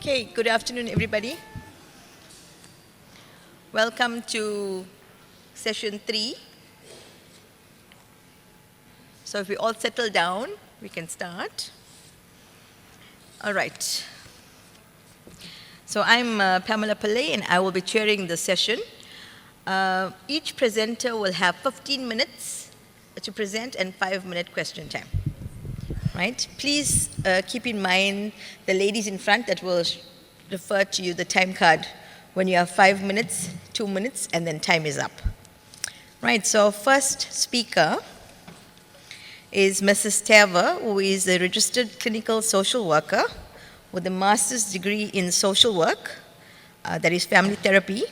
Okay, good afternoon, everybody. Welcome to session 3. So if we all settle down, we can start. All right. So I'm Pamela Pillay, and I will be chairing the session. Each presenter will have 15 minutes to present and 5-minute question time. Right? Please keep in mind the ladies in front that will refer to you the time card when you have 5 minutes, 2 minutes, and then time is up. Right, so first speaker is Mrs. Teva, who is a registered clinical social worker with a master's degree in social work, that is family therapy.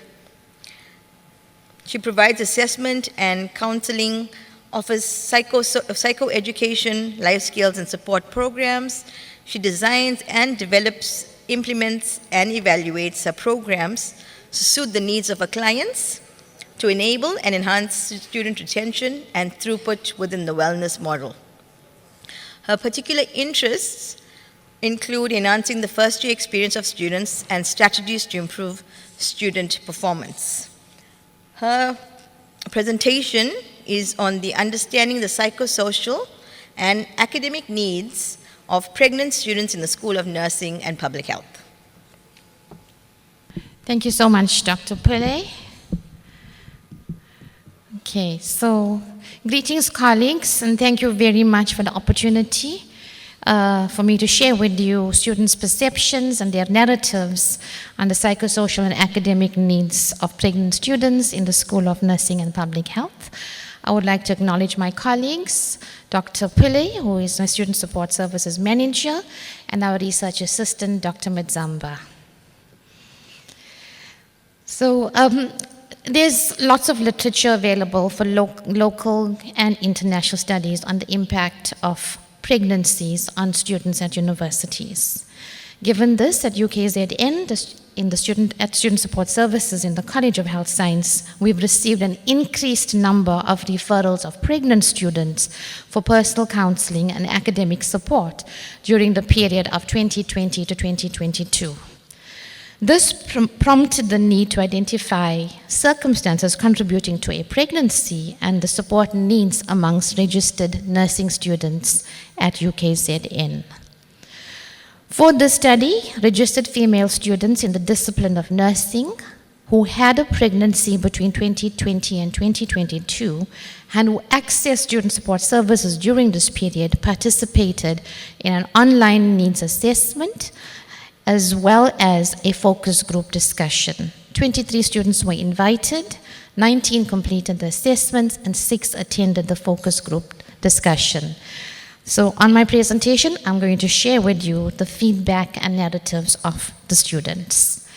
She provides assessment and counseling, offers psychoeducation, life skills and support programs. She designs and develops, implements and evaluates her programs to suit the needs of her clients, to enable and enhance student retention and throughput within the wellness model. Her particular interests include enhancing the first-year experience of students and strategies to improve student performance. Her presentation is on the understanding the psychosocial and academic needs of pregnant students in the School of Nursing and Public Health. Thank you so much, Dr. Pillay. Okay, so greetings, colleagues, and thank you very much for the opportunity for me to share with you students' perceptions and their narratives on the psychosocial and academic needs of pregnant students in the School of Nursing and Public Health. I would like to acknowledge my colleagues, Dr. Pillay, who is my Student Support Services Manager, and our Research Assistant, Dr. Madzamba. So there's lots of literature available for local and international studies on the impact of pregnancies on students at universities. Given this, at UKZN, at Student Support Services in the College of Health Science, we've received an increased number of referrals of pregnant students for personal counseling and academic support during the period of 2020 to 2022. This prompted the need to identify circumstances contributing to a pregnancy and the support needs amongst registered nursing students at UKZN. For this study, registered female students in the discipline of nursing who had a pregnancy between 2020 and 2022 and who accessed student support services during this period participated in an online needs assessment as well as a focus group discussion. 23 students were invited, 19 completed the assessments, and 6 attended the focus group discussion. So on my presentation, I'm going to share with you the feedback and narratives of the students.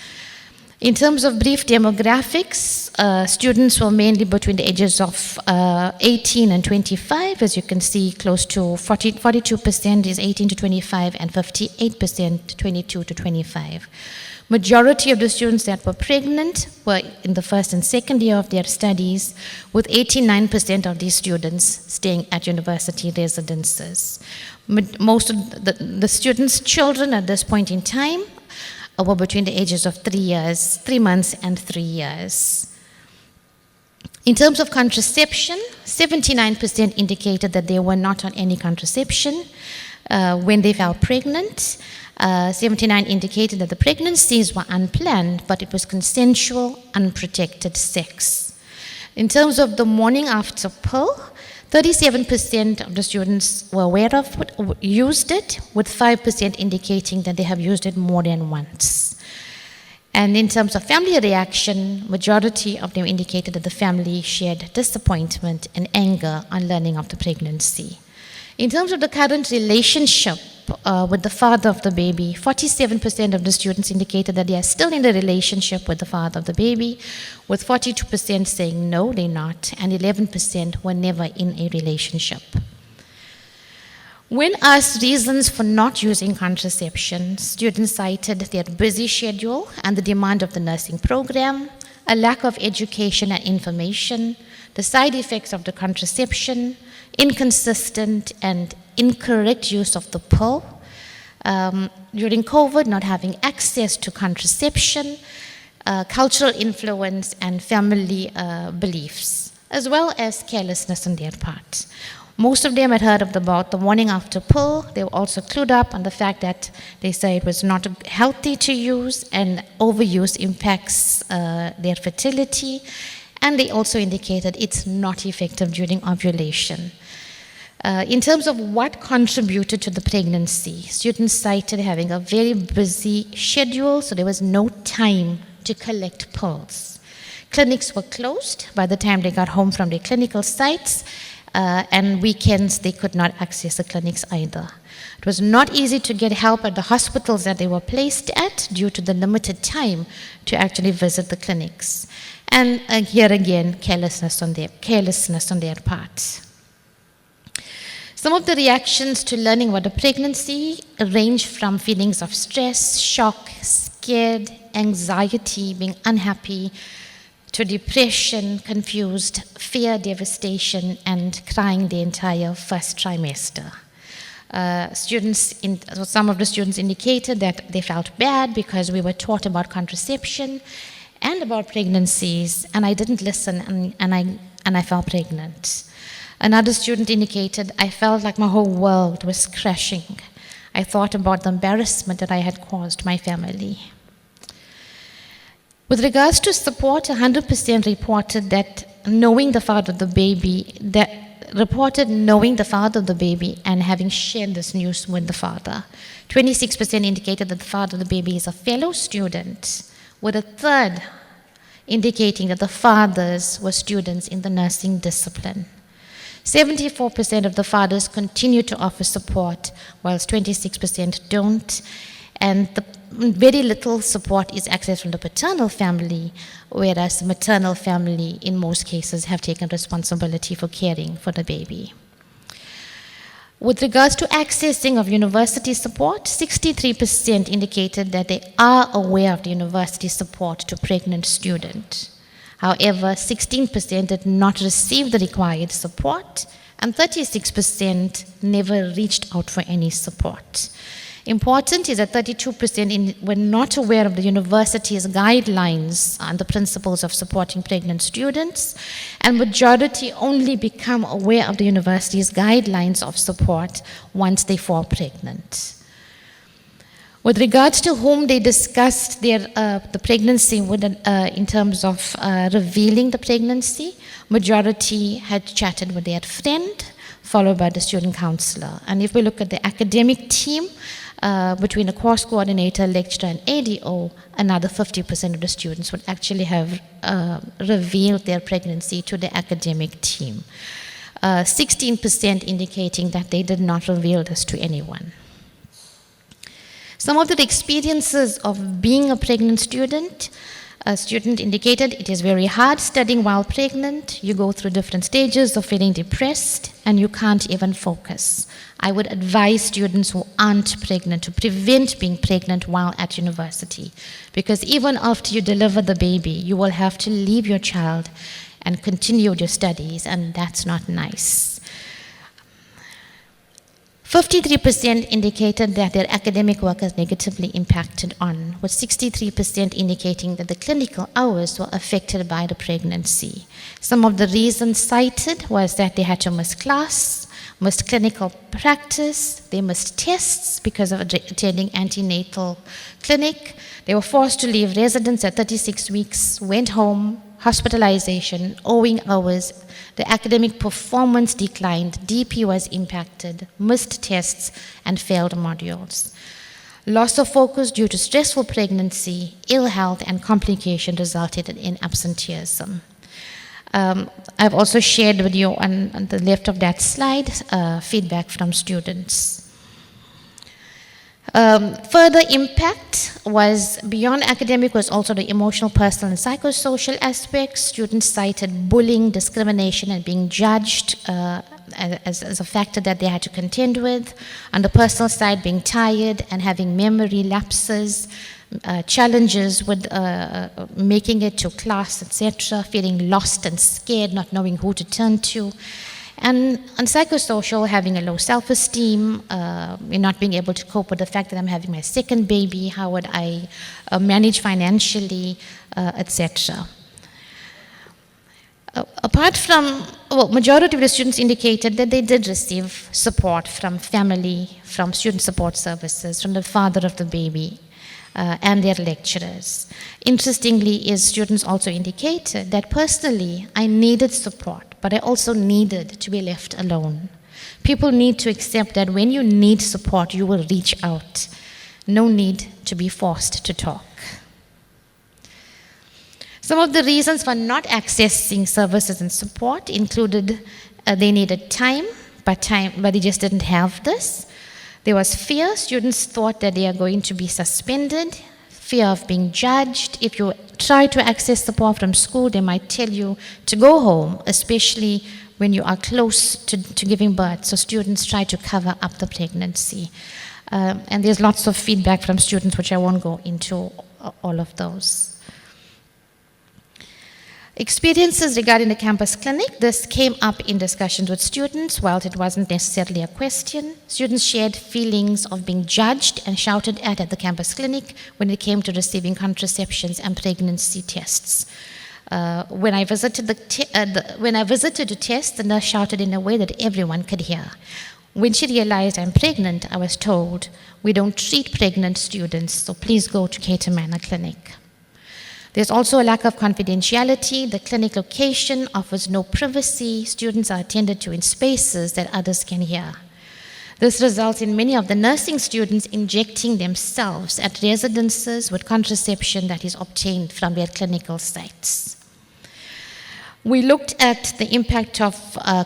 In terms of brief demographics, students were mainly between the ages of 18 and 25. As you can see, close to 42% is 18 to 25 and 58% 22 to 25. Majority of the students that were pregnant were in the first and second year of their studies, with 89% of these students staying at university residences. Most of the students' children at this point in time were between the ages of 3 months and 3 years. In terms of contraception, 79% indicated that they were not on any contraception when they fell pregnant. 79 indicated that the pregnancies were unplanned, but it was consensual, unprotected sex. In terms of the morning after pill, 37% of the students were aware of it, used it, with 5% indicating that they have used it more than once. And in terms of family reaction, majority of them indicated that the family shared disappointment and anger on learning of the pregnancy. In terms of the current relationship with the father of the baby, 47% of the students indicated that they are still in the relationship with the father of the baby, with 42% saying no, they're not, and 11% were never in a relationship. When asked reasons for not using contraception, students cited their busy schedule and the demand of the nursing program, a lack of education and information, the side effects of the contraception, inconsistent and incorrect use of the pill, During COVID, not having access to contraception, cultural influence, and family beliefs, as well as carelessness on their part. Most of them had heard about the morning after pill. They were also clued up on the fact that they say it was not healthy to use and overuse impacts their fertility. And they also indicated it's not effective during ovulation. In terms of what contributed to the pregnancy, students cited having a very busy schedule, so there was no time to collect pills. Clinics were closed by the time they got home from their clinical sites, and weekends they could not access the clinics either. It was not easy to get help at the hospitals that they were placed at due to the limited time to actually visit the clinics. And here again, carelessness on their part. Some of the reactions to learning about a pregnancy range from feelings of stress, shock, scared, anxiety, being unhappy, to depression, confused, fear, devastation, and crying the entire first trimester. Some of the students indicated that they felt bad because we were taught about contraception and about pregnancies, and I didn't listen, and I fell pregnant. Another student indicated, I felt like my whole world was crashing. I thought about the embarrassment that I had caused my family. With regards to support, 100% reported knowing the father of the baby and having shared this news with the father. 26% indicated that the father of the baby is a fellow student, with a third indicating that the fathers were students in the nursing discipline. 74% of the fathers continue to offer support, whilst 26% don't. And very little support is accessed from the paternal family, whereas the maternal family, in most cases, have taken responsibility for caring for the baby. With regards to accessing of university support, 63% indicated that they are aware of the university support to pregnant students. However, 16% did not receive the required support, and 36% never reached out for any support. Important is that 32% were not aware of the university's guidelines on the principles of supporting pregnant students, and majority only become aware of the university's guidelines of support once they fall pregnant. With regards to whom they discussed the pregnancy with, in terms of revealing the pregnancy, majority had chatted with their friend, followed by the student counselor. And if we look at the academic team, between the course coordinator, lecturer, and ADO, another 50% of the students would actually have revealed their pregnancy to the academic team. 16% indicating that they did not reveal this to anyone. Some of the experiences of being a pregnant student, a student indicated it is very hard studying while pregnant. You go through different stages of feeling depressed and you can't even focus. I would advise students who aren't pregnant to prevent being pregnant while at university, because even after you deliver the baby, you will have to leave your child and continue your studies, and that's not nice. 53% indicated that their academic work is negatively impacted on, with 63% indicating that the clinical hours were affected by the pregnancy. Some of the reasons cited was that they had to miss class, missed clinical practice, they missed tests because of attending antenatal clinic. They were forced to leave residence at 36 weeks, went home, hospitalization, owing hours. The academic performance declined, DP was impacted, missed tests, and failed modules. Loss of focus due to stressful pregnancy, ill health, and complication resulted in absenteeism. I've also shared with you on the left of that slide feedback from students. Further impact was beyond academic, was also the emotional, personal, and psychosocial aspects. Students cited bullying, discrimination, and being judged as a factor that they had to contend with. On the personal side, being tired and having memory lapses, challenges with making it to class, etc., feeling lost and scared, not knowing who to turn to. And on psychosocial, having a low self-esteem, not being able to cope with the fact that I'm having my second baby, how would I manage financially, etc. Apart from, majority of the students indicated that they did receive support from family, from student support services, from the father of the baby, and their lecturers. Interestingly, students also indicated that personally, I needed support, but I also needed to be left alone. People need to accept that when you need support, you will reach out. No need to be forced to talk. Some of the reasons for not accessing services and support included they needed time, but they just didn't have this. There was fear. Students thought that they are going to be suspended, fear of being judged. If you try to access support from school, they might tell you to go home, especially when you are close to giving birth. So students try to cover up the pregnancy. And there's lots of feedback from students, which I won't go into all of those. Experiences regarding the campus clinic, this came up in discussions with students, while it wasn't necessarily a question. Students shared feelings of being judged and shouted at the campus clinic when it came to receiving contraceptions and pregnancy tests. When I visited to test, the nurse shouted in a way that everyone could hear. When she realized I'm pregnant, I was told, "We don't treat pregnant students, so please go to KwaZulu-Natal Clinic." There's also a lack of confidentiality. The clinic location offers no privacy. Students are attended to in spaces that others can hear. This results in many of the nursing students injecting themselves at residences with contraception that is obtained from their clinical sites. We looked at the impact of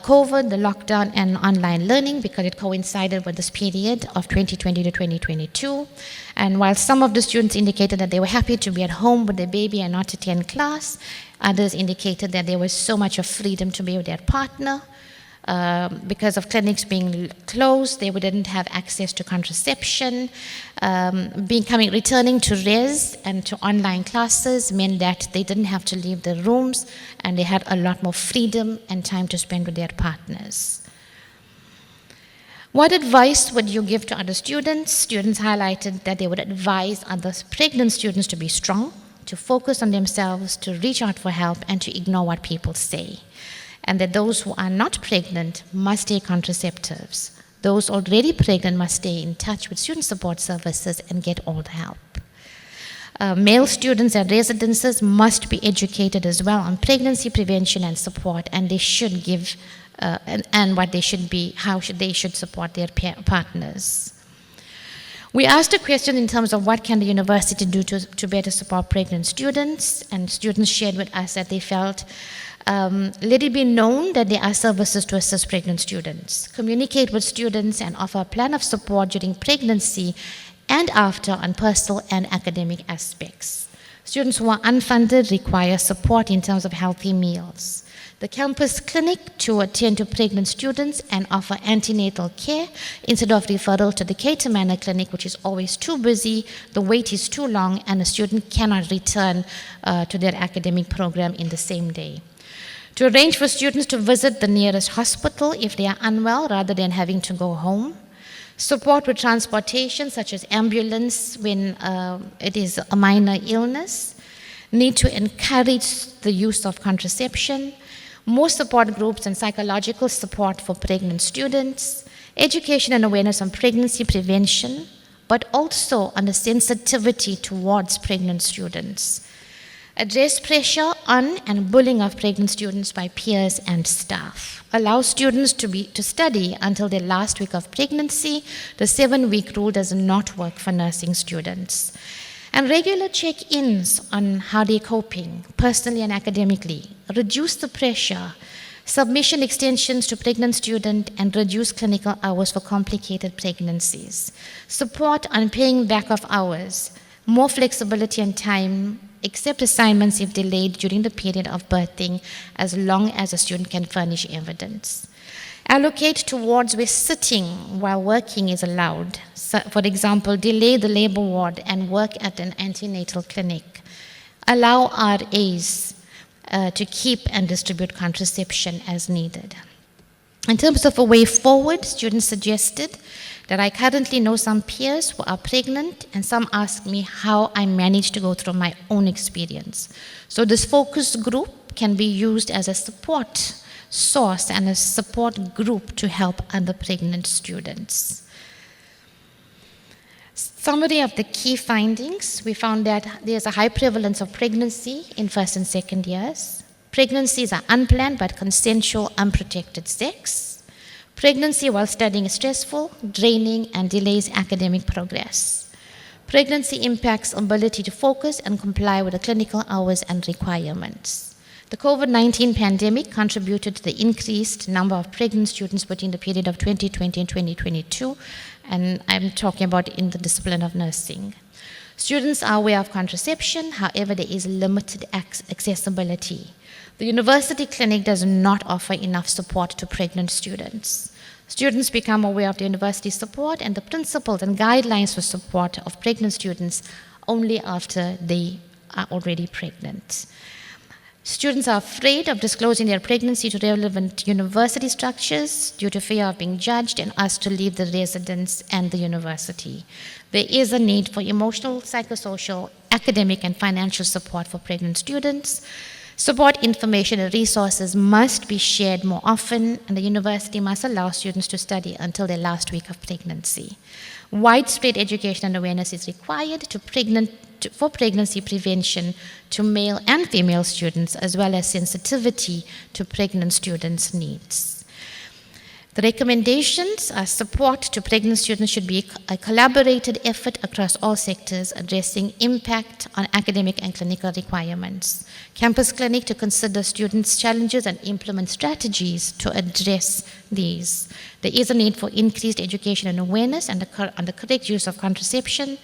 COVID, the lockdown, and online learning because it coincided with this period of 2020 to 2022. And while some of the students indicated that they were happy to be at home with their baby and not attend class, others indicated that there was so much of freedom to be with their partner. Because of clinics being closed, they didn't have access to contraception. Returning to res and to online classes meant that they didn't have to leave their rooms and they had a lot more freedom and time to spend with their partners. What advice would you give to other students? Students highlighted that they would advise other pregnant students to be strong, to focus on themselves, to reach out for help, and to ignore what people say. And that those who are not pregnant must take contraceptives. Those already pregnant must stay in touch with student support services and get all the help. Male students at residences must be educated as well on pregnancy prevention and support, and they should give and what they should be, how they should support their partners. We asked a question in terms of what can the university do to better support pregnant students, and students shared with us that they felt let it be known that there are services to assist pregnant students. Communicate with students and offer a plan of support during pregnancy and after on personal and academic aspects. Students who are unfunded require support in terms of healthy meals. The campus clinic to attend to pregnant students and offer antenatal care instead of referral to the KwaZulu-Natal Clinic, which is always too busy, the wait is too long, and a student cannot return to their academic program in the same day. To arrange for students to visit the nearest hospital if they are unwell rather than having to go home. Support with transportation such as ambulance when it is a minor illness. Need to encourage the use of contraception. More support groups and psychological support for pregnant students. Education and awareness on pregnancy prevention, but also on the sensitivity towards pregnant students. Address pressure on and bullying of pregnant students by peers and staff. Allow students to study until their last week of pregnancy. The 7-week rule does not work for nursing students. And regular check-ins on how they're coping, personally and academically. Reduce the pressure. Submission extensions to pregnant students and reduce clinical hours for complicated pregnancies. Support on paying back of hours. More flexibility and time. Accept assignments if delayed during the period of birthing, as long as a student can furnish evidence. Allocate towards where sitting while working is allowed. So, for example, delay the labor ward and work at an antenatal clinic. Allow RAs to keep and distribute contraception as needed. In terms of a way forward, students suggested that I currently know some peers who are pregnant, and some ask me how I managed to go through my own experience. So this focus group can be used as a support source and a support group to help other pregnant students. Summary of the key findings: we found that there's a high prevalence of pregnancy in first and second years. Pregnancies are unplanned but consensual, unprotected sex. Pregnancy while studying is stressful, draining, and delays academic progress. Pregnancy impacts ability to focus and comply with the clinical hours and requirements. The COVID-19 pandemic contributed to the increased number of pregnant students between the period of 2020 and 2022, and I'm talking about in the discipline of nursing. Students are aware of contraception, however, there is limited accessibility. The university clinic does not offer enough support to pregnant students. Students become aware of the university support and the principles and guidelines for support of pregnant students only after they are already pregnant. Students are afraid of disclosing their pregnancy to relevant university structures due to fear of being judged and asked to leave the residence and the university. There is a need for emotional, psychosocial, academic, and financial support for pregnant students. Support information and resources must be shared more often, and the university must allow students to study until their last week of pregnancy. Widespread education and awareness is required for pregnancy prevention to male and female students, as well as sensitivity to pregnant students' needs. The recommendations are: support to pregnant students should be a collaborated effort across all sectors, addressing impact on academic and clinical requirements. Campus clinic to consider students' challenges and implement strategies to address these. There is a need for increased education and awareness on the correct use of contraception,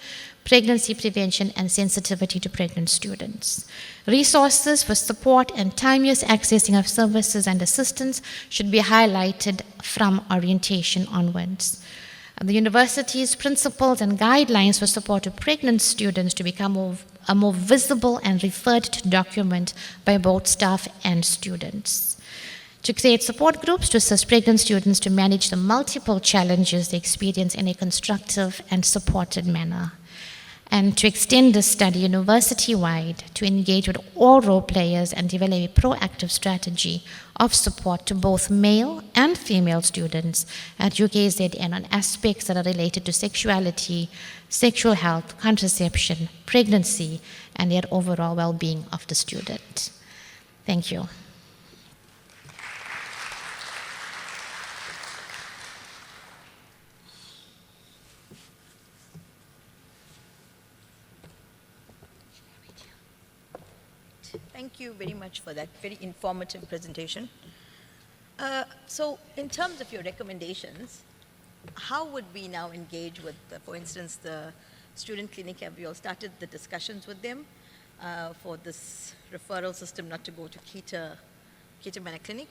pregnancy prevention, and sensitivity to pregnant students. Resources for support and timeous accessing of services and assistance should be highlighted from orientation onwards. The university's principles and guidelines for support to pregnant students to become a more visible and referred to document by both staff and students. To create support groups to assist pregnant students to manage the multiple challenges they experience in a constructive and supported manner. And to extend this study university-wide to engage with all role players and develop a proactive strategy of support to both male and female students at UKZN on aspects that are related to sexuality, sexual health, contraception, pregnancy, and their overall well-being of the student. Thank you. Thank you very much for that very informative presentation. So in terms of your recommendations, how would we now engage with, for instance, the student clinic? Have you all started the discussions with them for this referral system not to go to Ketamana Clinic?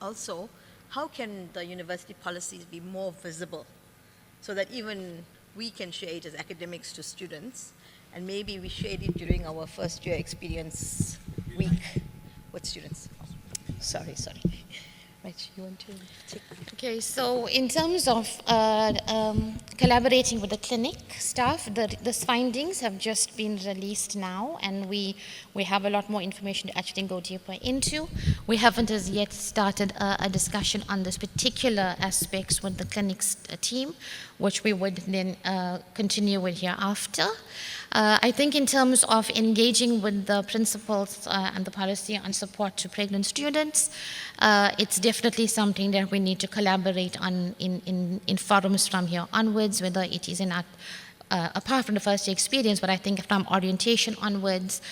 Also, how can the university policies be more visible so that even we can share it as academics to students? And maybe we shared it during our first year experience week with students. Sorry. Right, you want to take? Okay, so in terms of collaborating with the clinic staff, these findings have just been released now, and we have a lot more information to actually go deeper into. We haven't as yet started a discussion on this particular aspects with the clinic's team, which we would then continue with hereafter. I think in terms of engaging with the principals and the policy on support to pregnant students, it's definitely something that we need to collaborate on in forums from here onwards, whether it is in our, apart from the first year experience, but I think from orientation onwards,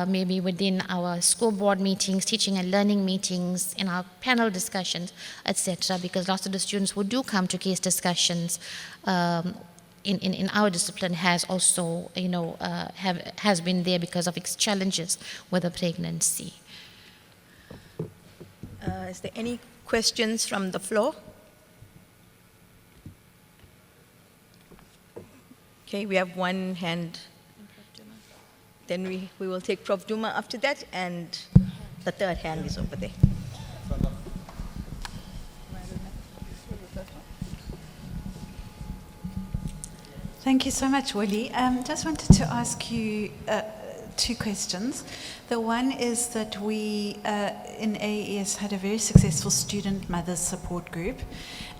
maybe within our school board meetings, teaching and learning meetings, in our panel discussions, etc., because lots of the students who do come to case discussions in our discipline has also, has been there because of its challenges with a pregnancy. Is there any questions from the floor? Okay, we have one hand. Then we will take Prof. Duma after that, and the third hand is over there. Thank you so much, Willie. Just wanted to ask you two questions. The one is that we in AES had a very successful student mothers support group,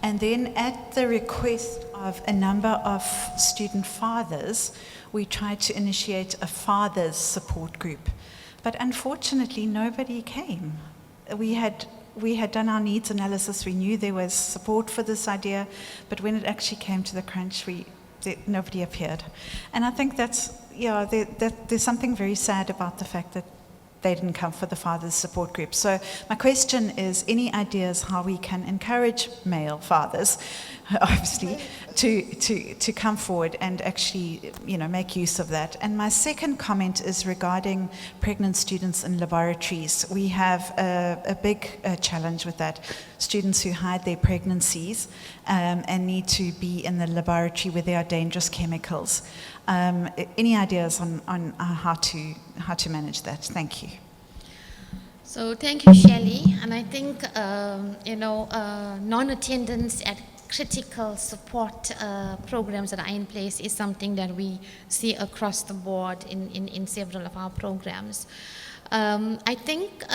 and then at the request of a number of student fathers, we tried to initiate a fathers support group. But unfortunately, nobody came. We had done our needs analysis, we knew there was support for this idea, but when it actually came to the crunch, nobody appeared. And I think that's, there's something very sad about the fact that they didn't come for the fathers support group. So my question is, any ideas how we can encourage male fathers, obviously, to come forward and actually, make use of that? And my second comment is regarding pregnant students in laboratories. We have a big challenge with that. Students who hide their pregnancies and need to be in the laboratory where there are dangerous chemicals. Any ideas on how to manage that? Thank you. So thank you, Shelley. And I think, non-attendance at critical support programs that are in place is something that we see across the board in several of our programs. I think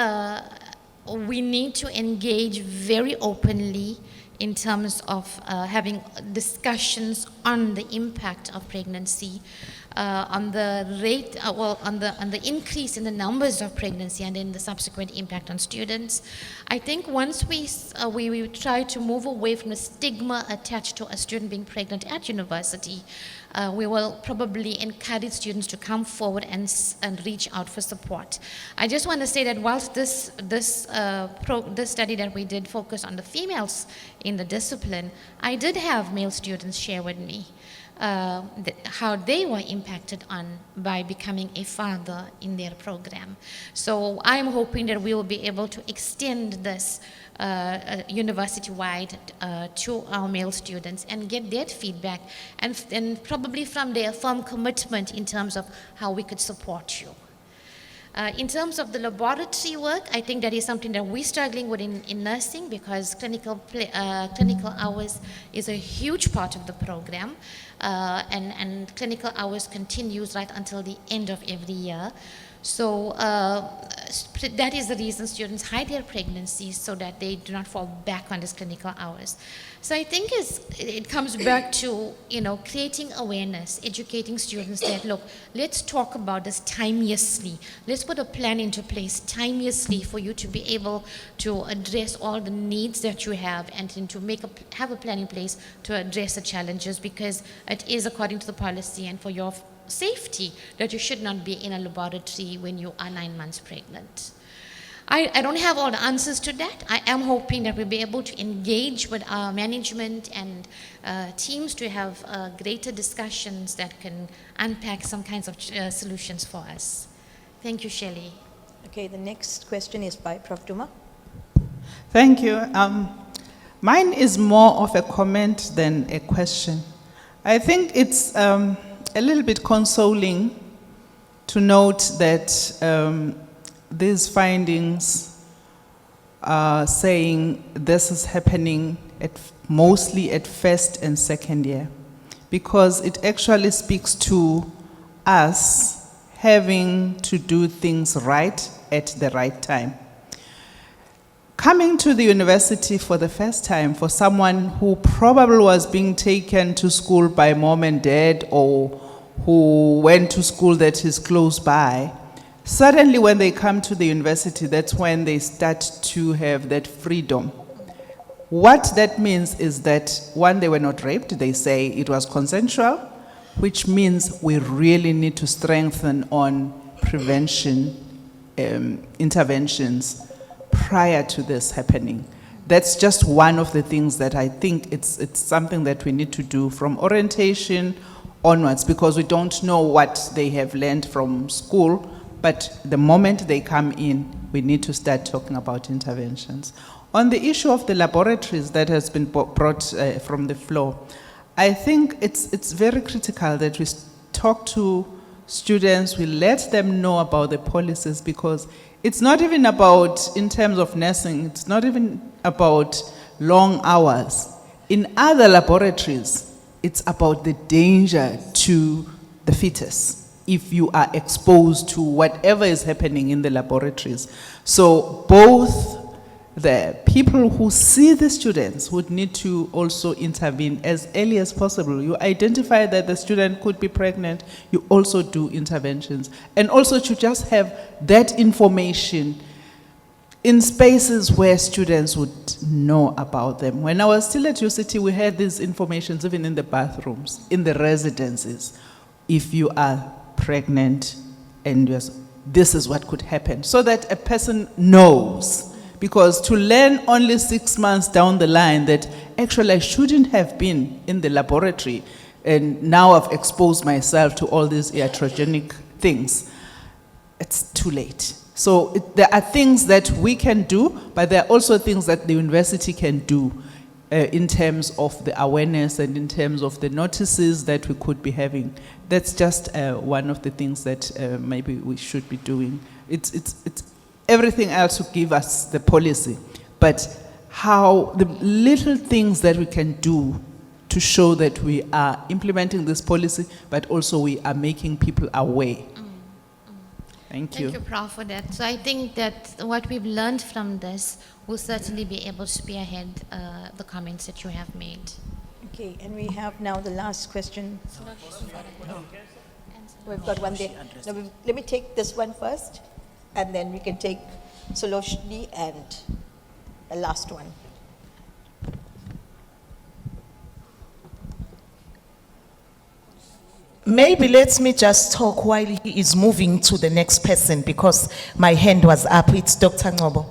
we need to engage very openly in terms of having discussions on the impact of pregnancy, on the rate, on the increase in the numbers of pregnancy and then the subsequent impact on students. I think once we try to move away from the stigma attached to a student being pregnant at university, we will probably encourage students to come forward and reach out for support. I just want to say that whilst this study that we did focus on the females in the discipline, I did have male students share with me how they were impacted on by becoming a father in their program. So I'm hoping that we will be able to extend this university-wide to our male students and get their feedback and probably from their firm commitment in terms of how we could support you. In terms of the laboratory work, I think that is something that we're struggling with in nursing, because clinical hours is a huge part of the program, and clinical hours continues right until the end of every year. So that is the reason students hide their pregnancies, so that they do not fall back on these clinical hours. So I think it comes back to, creating awareness, educating students that, look, let's talk about this timeously. Let's put a plan into place timeously for you to be able to address all the needs that you have, and to have a plan in place to address the challenges, because it is according to the policy and for your safety that you should not be in a laboratory when you are 9 months pregnant. I don't have all the answers to that. I am hoping that we'll be able to engage with our management and teams to have greater discussions that can unpack some kinds of solutions for us. Thank you, Shelley. Okay, the next question is by Prof. Duma. Thank you. Mine is more of a comment than a question. I think it's a little bit consoling to note that these findings are saying this is happening mostly at first and second year, because it actually speaks to us having to do things right at the right time. Coming to the university for the first time for someone who probably was being taken to school by mom and dad, or who went to school that is close by, suddenly when they come to the university, that's when they start to have that freedom. What that means is that, one, they were not raped. They say it was consensual, which means we really need to strengthen on prevention interventions prior to this happening. That's just one of the things that I think it's something that we need to do from orientation onwards, because we don't know what they have learned from school, but the moment they come in, we need to start talking about interventions. On the issue of the laboratories that has been brought from the floor, I think it's very critical that we talk to students, we let them know about the policies, because it's not even about, in terms of nursing, it's not even about long hours. In other laboratories, it's about the danger to the fetus if you are exposed to whatever is happening in the laboratories. So both the people who see the students would need to also intervene as early as possible. You identify that the student could be pregnant, you also do interventions. And also to just have that information in spaces where students would know about them. When I was still at UCT, we had these informations even in the bathrooms, in the residences. If you are pregnant and this is what could happen, so that a person knows. Because to learn only 6 months down the line that actually I shouldn't have been in the laboratory and now I've exposed myself to all these iatrogenic things, it's too late. So there are things that we can do, but there are also things that the university can do in terms of the awareness and in terms of the notices that we could be having. That's just one of the things that maybe we should be doing. It's everything else to give us the policy, but how the little things that we can do to show that we are implementing this policy, but also we are making people aware. Thank you. Thank you, Prof, for that. So I think that what we've learned from this will certainly be able to spearhead the comments that you have made. Okay, and we have now the last question. We've got one there. No, let me take this one first, and then we can take Soloshni and the last one. Maybe let me just talk while he is moving to the next person because my hand was up. It's Dr. Ngobo.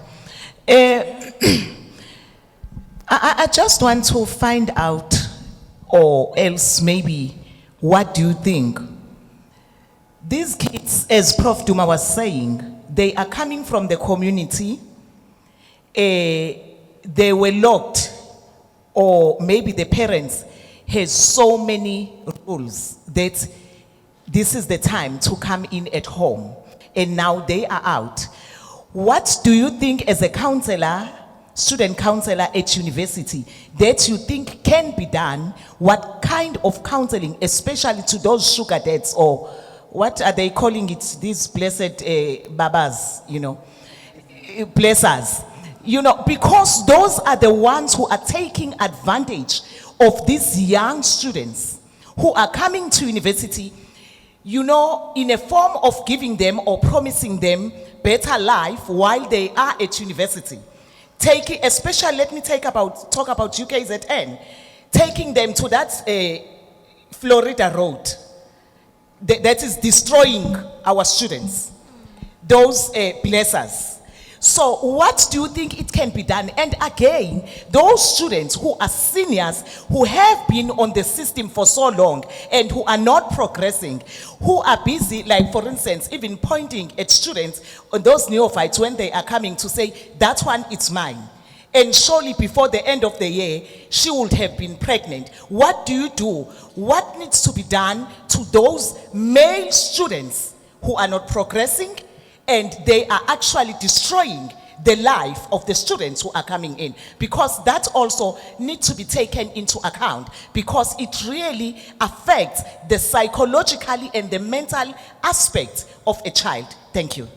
I just want to find out, or else maybe, what do you think? These kids, as Prof. Duma was saying, they are coming from the community. They were locked, or maybe the parents has so many rules that this is the time to come in at home, and now they are out. What do you think as a counselor, student counselor at university, that you think can be done? What kind of counseling, especially to those sugar dads, or what are they calling it, these blessed babas, blessers, because those are the ones who are taking advantage of these young students who are coming to university, in a form of giving them or promising them better life while they are at university. Especially, let me talk about UKZN, taking them to that Florida road that is destroying our students, those blessers. So what do you think it can be done? And again, those students who are seniors, who have been on the system for so long and who are not progressing, who are busy, like for instance, even pointing at students, on those neophytes when they are coming to say, that one is mine. And surely before the end of the year, she would have been pregnant. What do you do? What needs to be done to those male students who are not progressing and they are actually destroying the life of the students who are coming in? Because that also needs to be taken into account, because it really affects the psychologically and the mental aspect of a child. Thank you.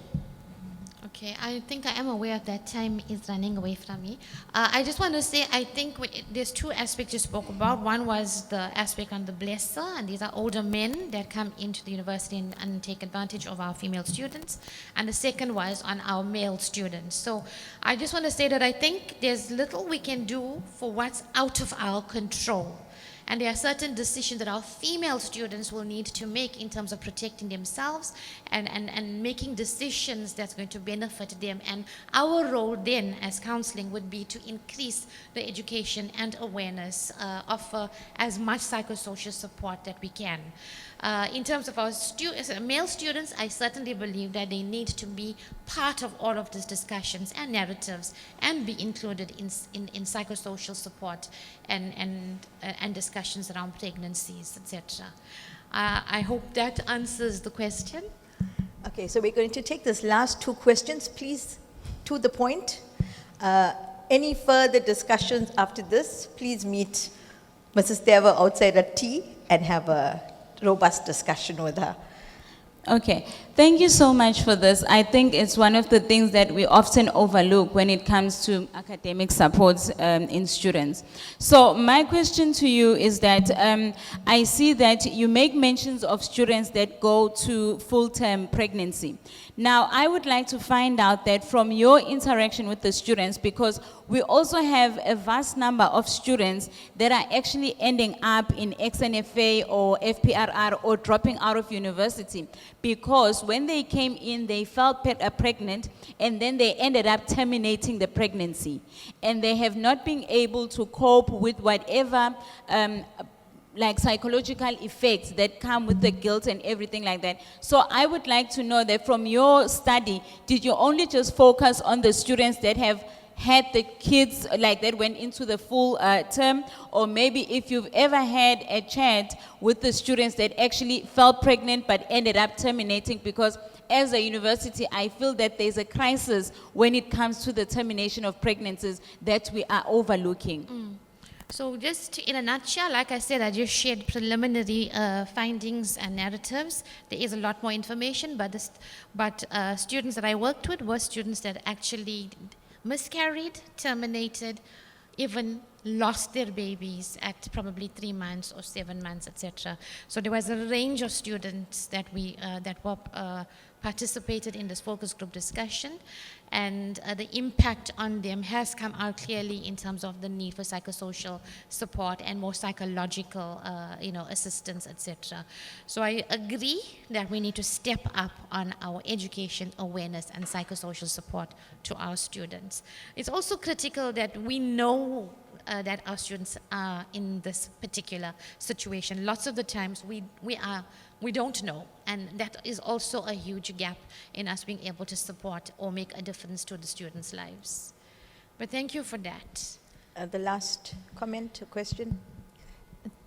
Okay, I think I am aware that time is running away from me. I just want to say, I think there's two aspects you spoke about. One was the aspect on the blesser, and these are older men that come into the university and take advantage of our female students. And the second was on our male students. So I just want to say that I think there's little we can do for what's out of our control. And there are certain decisions that our female students will need to make in terms of protecting themselves and making decisions that's going to benefit them. And our role then as counseling would be to increase the education and awareness, offer as much psychosocial support that we can. In terms of our male students, I certainly believe that they need to be part of all of these discussions and narratives and be included in psychosocial support and discussions around pregnancies, etc. I hope that answers the question. Okay, so we're going to take this last two questions, please, to the point. Any further discussions after this, please meet Mrs. Deva outside at tea and have a robust discussion with her. Okay, thank you so much for this. I think it's one of the things that we often overlook when it comes to academic support in students. So my question to you is that I see that you make mentions of students that go to full-term pregnancy. Now, I would like to find out that from your interaction with the students, because we also have a vast number of students that are actually ending up in XNFA or FPRR or dropping out of university, because when they came in, they felt pregnant, and then they ended up terminating the pregnancy. And they have not been able to cope with whatever like psychological effects that come with the guilt and everything like that. So I would like to know that from your study, did you only just focus on the students that have had the kids like that went into the full term, or maybe if you've ever had a chat with the students that actually felt pregnant but ended up terminating? Because as a university, I feel that there's a crisis when it comes to the termination of pregnancies that we are overlooking. So just in a nutshell, like I said, I just shared preliminary findings and narratives. There is a lot more information, but students that I worked with were students that actually miscarried, terminated, even lost their babies at probably 3 months or 7 months, etc. So there was a range of students that participated in this focus group discussion, and the impact on them has come out clearly in terms of the need for psychosocial support and more psychological assistance, etc. So I agree that we need to step up on our education, awareness, and psychosocial support to our students. It's also critical that we know that our students are in this particular situation. Lots of the times we don't know, and that is also a huge gap in us being able to support or make a difference to the students' lives. But thank you for that. The last comment or question?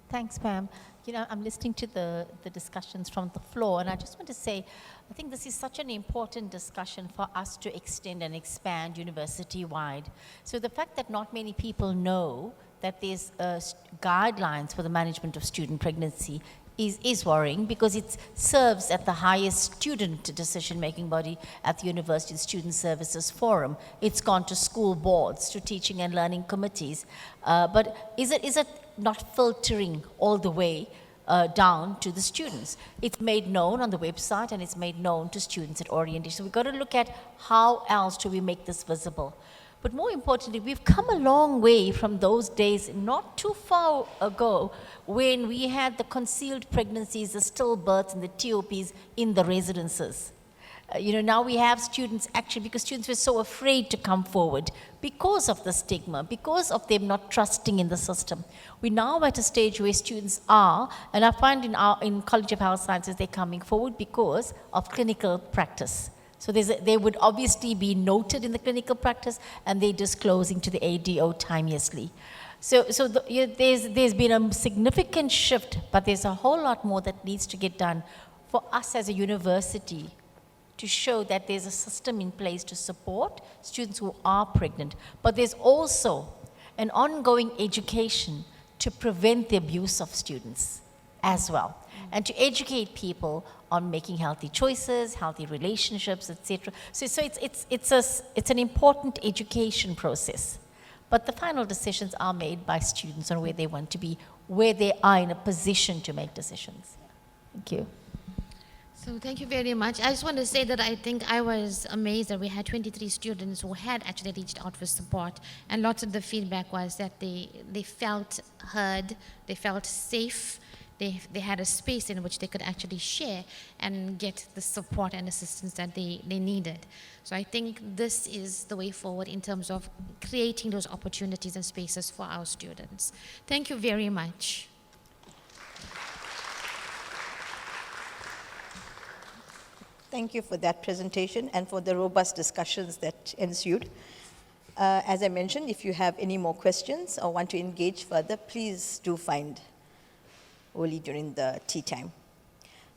Thanks, Pam. You know, I'm listening to the discussions from the floor, and I just want to say, I think this is such an important discussion for us to extend and expand university-wide. So the fact that not many people know that there's guidelines for the management of student pregnancy is worrying, because it serves at the highest student decision-making body at the University Student Services Forum. It's gone to school boards, to teaching and learning committees. But is it not filtering all the way down to the students? It's made known on the website, and it's made known to students at orientation. So we've got to look at how else do we make this visible. But more importantly, we've come a long way from those days not too far ago when we had the concealed pregnancies, the stillbirths, and the TOPs in the residences. Now we have students actually, because students were so afraid to come forward because of the stigma, because of them not trusting in the system. We're now at a stage where students are, and I find in College of Health Sciences, they're coming forward because of clinical practice. So they would obviously be noted in the clinical practice, and they're disclosing to the ADO timeously. So there's been a significant shift, but there's a whole lot more that needs to get done for us as a university to show that there's a system in place to support students who are pregnant. But there's also an ongoing education to prevent the abuse of students as well, and to educate people on making healthy choices, healthy relationships, etc. So it's an important education process. But the final decisions are made by students on where they want to be, where they are in a position to make decisions. Thank you. So thank you very much. I just want to say that I think I was amazed that we had 23 students who had actually reached out for support, and lots of the feedback was that they felt heard, they felt safe, they had a space in which they could actually share and get the support and assistance that they needed. So I think this is the way forward in terms of creating those opportunities and spaces for our students. Thank you very much. Thank you for that presentation and for the robust discussions that ensued. As I mentioned, if you have any more questions or want to engage further, please do find Oli during the tea time.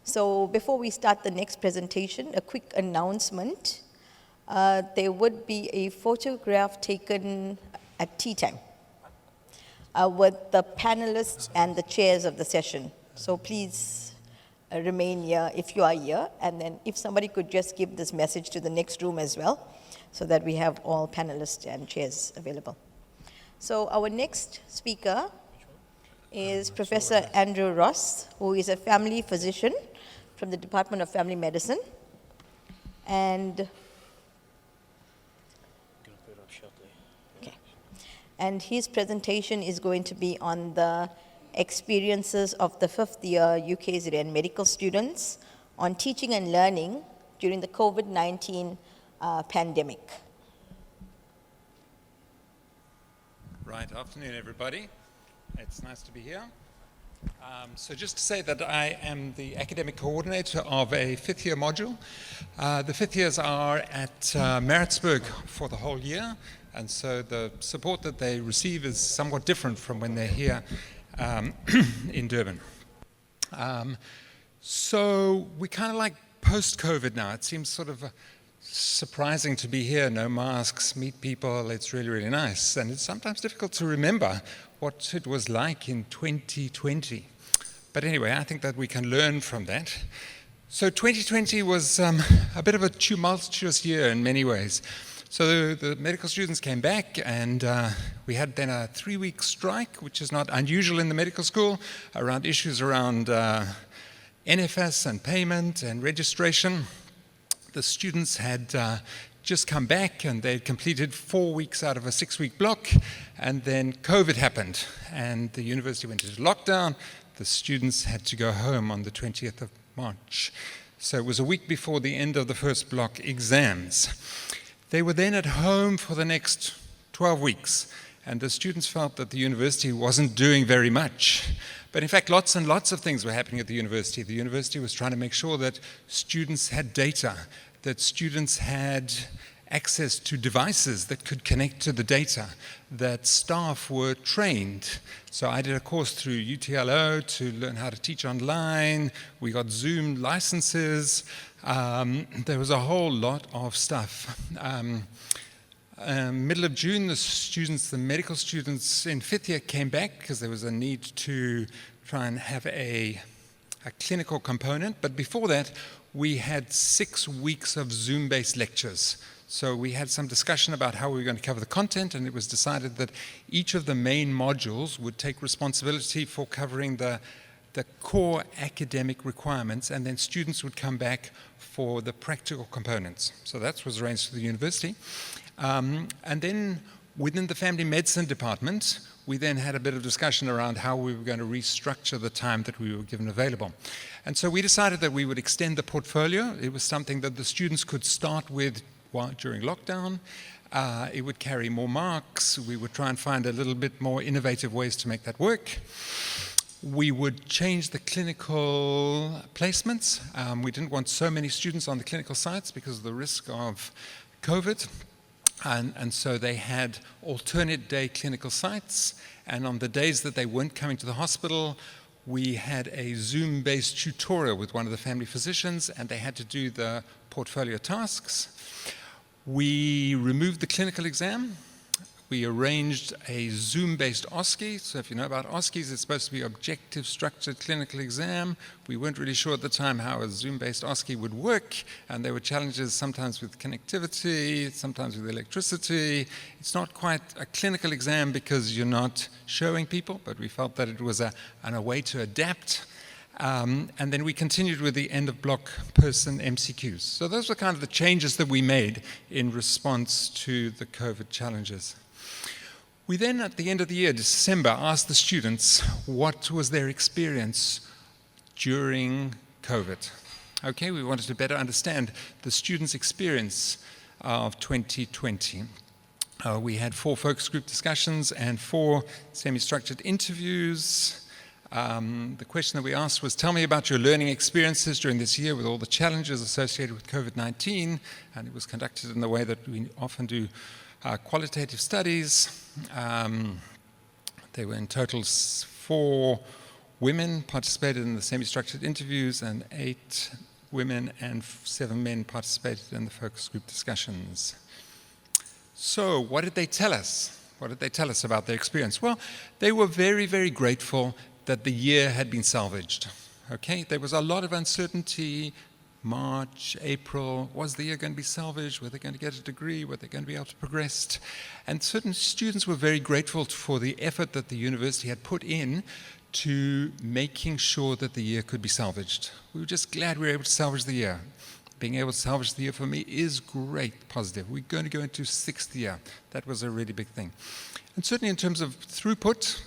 So before we start the next presentation, a quick announcement. There would be a photograph taken at tea time. with the panelists and the chairs of the session. So please remain here if you are here. And then if somebody could just give this message to the next room as well, so that we have all panelists and chairs available. So our next speaker is Professor Andrew Ross, who is a family physician from the Department of Family Medicine. And and his presentation is going to be on the experiences of the 5th year UKZN medical students on teaching and learning during the COVID-19 pandemic. Right, afternoon everybody. It's nice to be here. So just to say that I am the academic coordinator of a 5th year module. The 5th years are at Maritzburg for the whole year, and so the support that they receive is somewhat different from when they're here in Durban. So we kind of like post-COVID now. It seems sort of surprising to be here, no masks, meet people, it's really, really nice. And it's sometimes difficult to remember what it was like in 2020. But anyway, I think that we can learn from that. So 2020 was a bit of a tumultuous year in many ways. So the medical students came back, and we had then a 3-week strike, which is not unusual in the medical school, around issues around NFS and payment and registration. The students had just come back, and they'd completed 4 weeks out of a 6-week block, and then COVID happened, and the university went into lockdown. The students had to go home on the 20th of March. So it was a week before the end of the first block exams. They were then at home for the next 12 weeks, and the students felt that the university wasn't doing very much. But in fact, lots and lots of things were happening at the university. The university was trying to make sure that students had data, that students had access to devices that could connect to the data, that staff were trained. So I did a course through UTLO to learn how to teach online. We got Zoom licenses. There was a whole lot of stuff. Middle of June, the medical students in 5th year came back because there was a need to try and have a clinical component. But before that, we had 6 weeks of Zoom-based lectures. So we had some discussion about how we were going to cover the content, and it was decided that each of the main modules would take responsibility for covering the core academic requirements, and then students would come back for the practical components. So that was arranged for the university. And then within the family medicine department, we then had a bit of discussion around how we were going to restructure the time that we were given available. And so we decided that we would extend the portfolio. It was something that the students could start with during lockdown. It would carry more marks. We would try and find a little bit more innovative ways to make that work. We would change the clinical placements. We didn't want so many students on the clinical sites because of the risk of COVID. And so they had alternate day clinical sites. And on the days that they weren't coming to the hospital, we had a Zoom-based tutorial with one of the family physicians, and they had to do the portfolio tasks. We removed the clinical exam. We arranged a Zoom-based OSCE. So if you know about OSCEs, it's supposed to be objective structured clinical exam. We weren't really sure at the time how a Zoom-based OSCE would work, and there were challenges sometimes with connectivity, sometimes with electricity. It's not quite a clinical exam because you're not showing people, but we felt that it was a way to adapt. And then we continued with the end-of-block person MCQs. So those were kind of the changes that we made in response to the COVID challenges. We then, at the end of the year, December, asked the students what was their experience during COVID. Okay, we wanted to better understand the students' experience of 2020. We had 4 focus group discussions and 4 semi-structured interviews. The question that we asked was, tell me about your learning experiences during this year with all the challenges associated with COVID-19, and it was conducted in the way that we often do qualitative studies. There were in total 4 women participated in the semi-structured interviews, and 8 women and 7 men participated in the focus group discussions. So what did they tell us? What did they tell us about their experience? Well, they were very, very grateful that the year had been salvaged. Okay, there was a lot of uncertainty. March, April, was the year going to be salvaged? Were they going to get a degree? Were they going to be able to progress? And certain students were very grateful for the effort that the university had put in to making sure that the year could be salvaged. We were just glad we were able to salvage the year. Being able to salvage the year for me is great, positive. We're going to go into 6th year. That was a really big thing. And certainly in terms of throughput,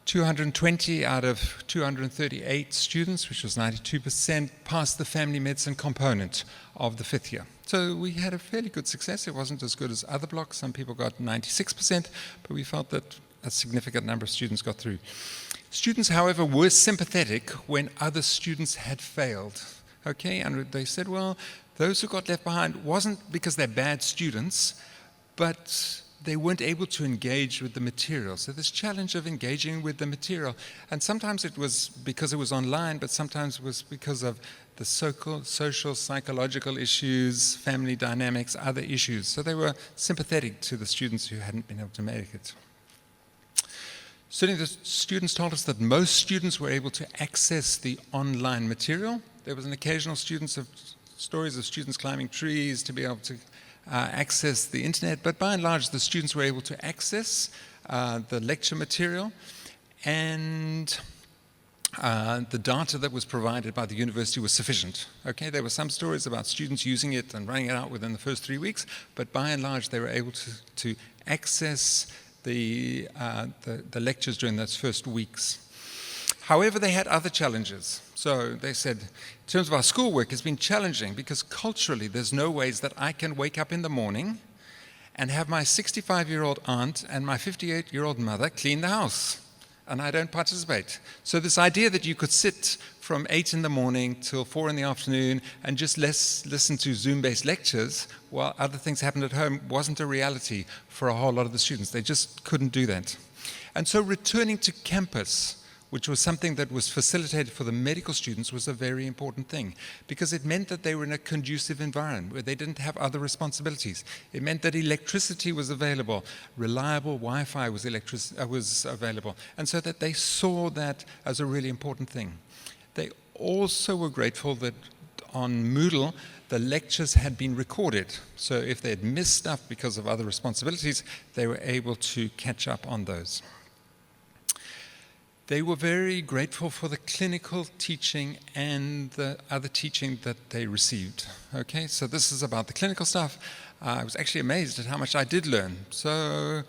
220 out of 238 students, which was 92%, passed the family medicine component of the 5th year. So we had a fairly good success. It wasn't as good as other blocks. Some people got 96%, but we felt that a significant number of students got through. Students, however, were sympathetic when other students had failed. Okay, and they said, well, those who got left behind wasn't because they're bad students, but they weren't able to engage with the material. So this challenge of engaging with the material, and sometimes it was because it was online, but sometimes it was because of the social, psychological issues, family dynamics, other issues. So they were sympathetic to the students who hadn't been able to make it. Certainly the students told us that most students were able to access the online material. There was an occasional stories of students climbing trees to be able to access the internet, but by and large the students were able to access the lecture material, and the data that was provided by the university was sufficient. Okay, there were some stories about students using it and running it out within the first 3 weeks, but by and large they were able to access the lectures during those first weeks. However, they had other challenges. So they said, in terms of our schoolwork, it's been challenging because culturally there's no ways that I can wake up in the morning and have my 65-year-old aunt and my 58-year-old mother clean the house, and I don't participate. So this idea that you could sit from 8 in the morning till 4 in the afternoon and just listen to Zoom-based lectures while other things happened at home wasn't a reality for a whole lot of the students. They just couldn't do that. And so returning to campus, which was something that was facilitated for the medical students, was a very important thing because it meant that they were in a conducive environment where they didn't have other responsibilities. It meant that electricity was available, reliable Wi-Fi was available, and so that they saw that as a really important thing. They also were grateful that on Moodle, the lectures had been recorded. So if they had missed stuff because of other responsibilities, they were able to catch up on those. They were very grateful for the clinical teaching and the other teaching that they received. Okay, so this is about the clinical stuff. I was actually amazed at how much I did learn. So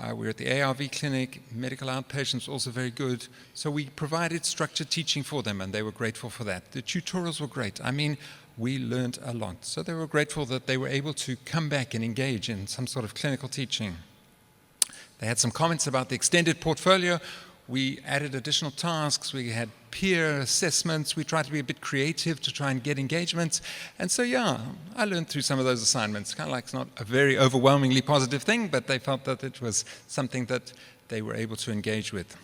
we were at the ARV clinic, medical outpatients, also very good. So we provided structured teaching for them, and they were grateful for that. The tutorials were great. I mean, we learned a lot. So they were grateful that they were able to come back and engage in some sort of clinical teaching. They had some comments about the extended portfolio. We added additional tasks, we had peer assessments, we tried to be a bit creative to try and get engagement. And so, yeah, I learned through some of those assignments. Kind of like it's not a very overwhelmingly positive thing, but they felt that it was something that they were able to engage with.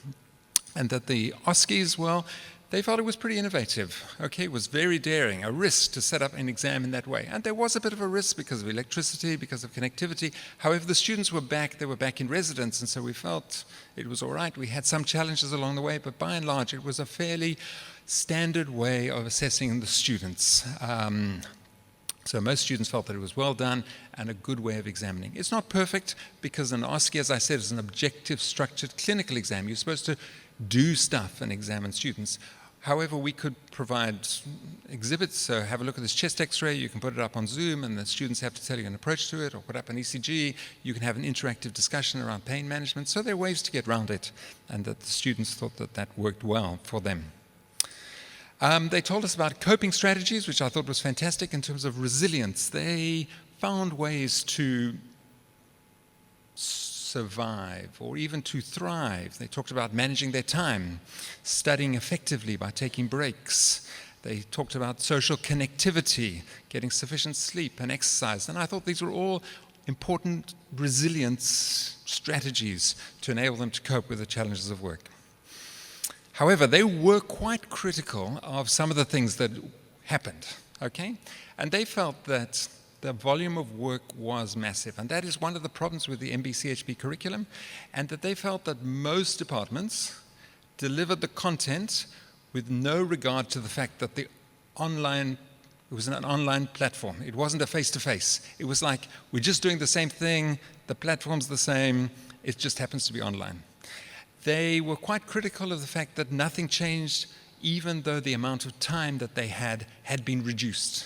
And that the OSCEs, well, they felt it was pretty innovative. Okay, it was very daring, a risk to set up an exam in that way. And there was a bit of a risk because of electricity, because of connectivity. However, the students were back, they were back in residence, and so we felt it was all right. We had some challenges along the way, but by and large, it was a fairly standard way of assessing the students. So most students felt that it was well done and a good way of examining. It's not perfect because an OSCE, as I said, is an objective, structured clinical exam. You're supposed to do stuff and examine students. However, we could provide exhibits, so have a look at this chest x-ray, you can put it up on Zoom and the students have to tell you an approach to it, or put up an ECG, you can have an interactive discussion around pain management, so there are ways to get around it, and that the students thought that that worked well for them. They told us about coping strategies, which I thought was fantastic in terms of resilience. They found ways to survive or even to thrive. They talked about managing their time, studying effectively by taking breaks. They talked about social connectivity, getting sufficient sleep and exercise. And I thought these were all important resilience strategies to enable them to cope with the challenges of work. However, they were quite critical of some of the things that happened, okay? And they felt that the volume of work was massive. And that is one of the problems with the MBCHB curriculum, and that they felt that most departments delivered the content with no regard to the fact that it was an online platform. It wasn't a face-to-face. It was like, we're just doing the same thing, the platform's the same, it just happens to be online. They were quite critical of the fact that nothing changed, even though the amount of time that they had been reduced,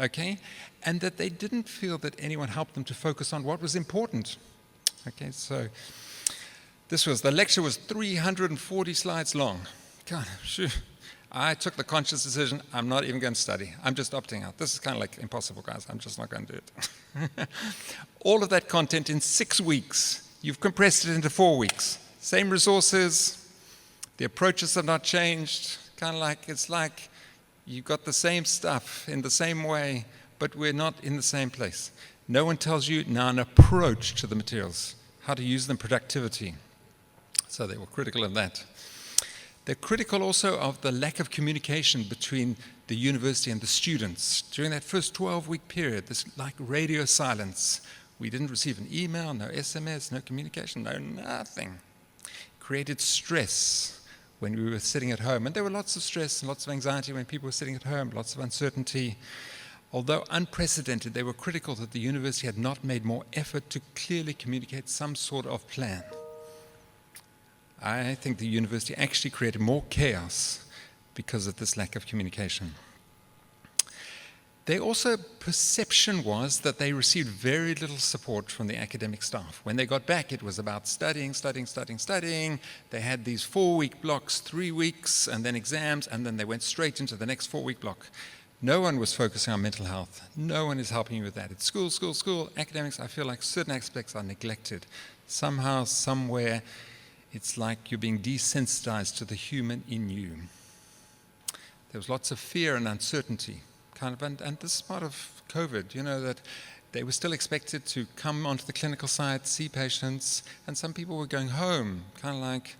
okay? And that they didn't feel that anyone helped them to focus on what was important. Okay, so the lecture was 340 slides long. God, phew. I took the conscious decision, I'm not even going to study. I'm just opting out. This is kind of like impossible, guys. I'm just not going to do it. All of that content in 6 weeks. You've compressed it into 4 weeks. Same resources. The approaches have not changed. Kind of like, it's like you've got the same stuff in the same way, but we're not in the same place. No one tells you now an approach to the materials, how to use them, productivity. So they were critical of that. They're critical also of the lack of communication between the university and the students. During that first 12-week period, this like radio silence. We didn't receive an email, no SMS, no communication, no nothing. Created stress when we were sitting at home. And there were lots of stress and lots of anxiety when people were sitting at home, lots of uncertainty. Although unprecedented, they were critical that the university had not made more effort to clearly communicate some sort of plan. I think the university actually created more chaos because of this lack of communication. They also, perception was that they received very little support from the academic staff. When they got back, it was about studying. They had these 4-week blocks, 3 weeks, and then exams, and then they went straight into the next 4-week block. No one was focusing on mental health. No one is helping you with that. It's school, school, school. Academics, I feel like certain aspects are neglected. Somehow, somewhere, it's like you're being desensitized to the human in you. There was lots of fear and uncertainty, and this is part of COVID, that they were still expected to come onto the clinical side, see patients, and some people were going home, kind of like,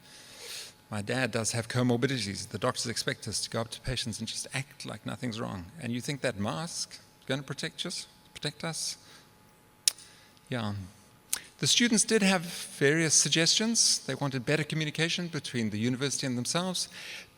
my dad does have comorbidities. The doctors expect us to go up to patients and just act like nothing's wrong. And you think that mask is going to protect us? Yeah. The students did have various suggestions. They wanted better communication between the university and themselves.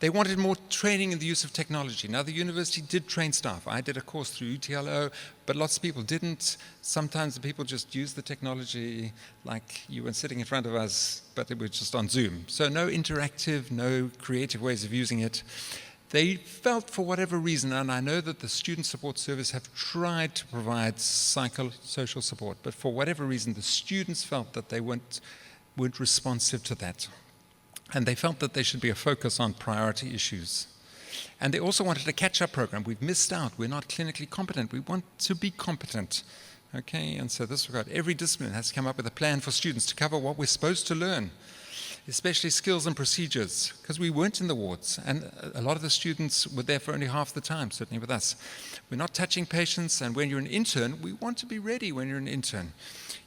They wanted more training in the use of technology. Now, the university did train staff. I did a course through UTLO, but lots of people didn't. Sometimes the people just used the technology like you were sitting in front of us, but it was just on Zoom. So no interactive, no creative ways of using it. They felt, for whatever reason, and I know that the Student Support Service have tried to provide psychosocial support, but for whatever reason, the students felt that they weren't responsive to that. And they felt that there should be a focus on priority issues. And they also wanted a catch-up program. We've missed out. We're not clinically competent. We want to be competent. Okay, and so this regard, every discipline has to come up with a plan for students to cover what we're supposed to learn, especially skills and procedures, because we weren't in the wards, and a lot of the students were there for only half the time, certainly with us. We're not touching patients, and when you're an intern, we want to be ready when you're an intern.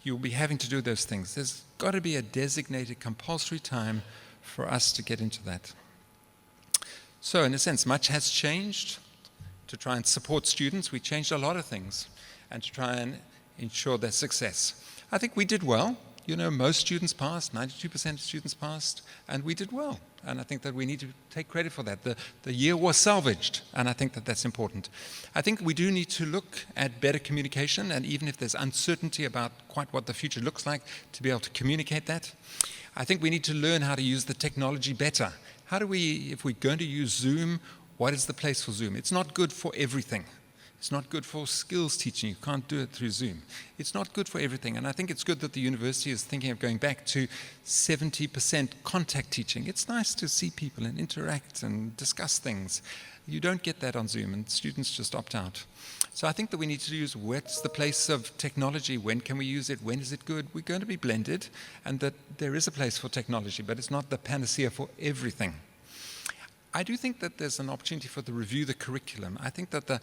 You'll be having to do those things. There's got to be a designated compulsory time for us to get into that. So in a sense, much has changed to try and support students. We changed a lot of things, and to try and ensure their success. I think we did well. Most students passed, 92% of students passed, and we did well. And I think that we need to take credit for that. The year was salvaged, and I think that that's important. I think we do need to look at better communication, and even if there's uncertainty about quite what the future looks like, to be able to communicate that. I think we need to learn how to use the technology better. How do we, if we're going to use Zoom, what is the place for Zoom? It's not good for everything. It's not good for skills teaching. You can't do it through Zoom. It's not good for everything. And I think it's good that the university is thinking of going back to 70% contact teaching. It's nice to see people and interact and discuss things. You don't get that on Zoom, and students just opt out. So I think that we need to use what's the place of technology, when can we use it, when is it good. We're going to be blended, and that there is a place for technology, but it's not the panacea for everything. I do think that there's an opportunity for to review the curriculum. I think that the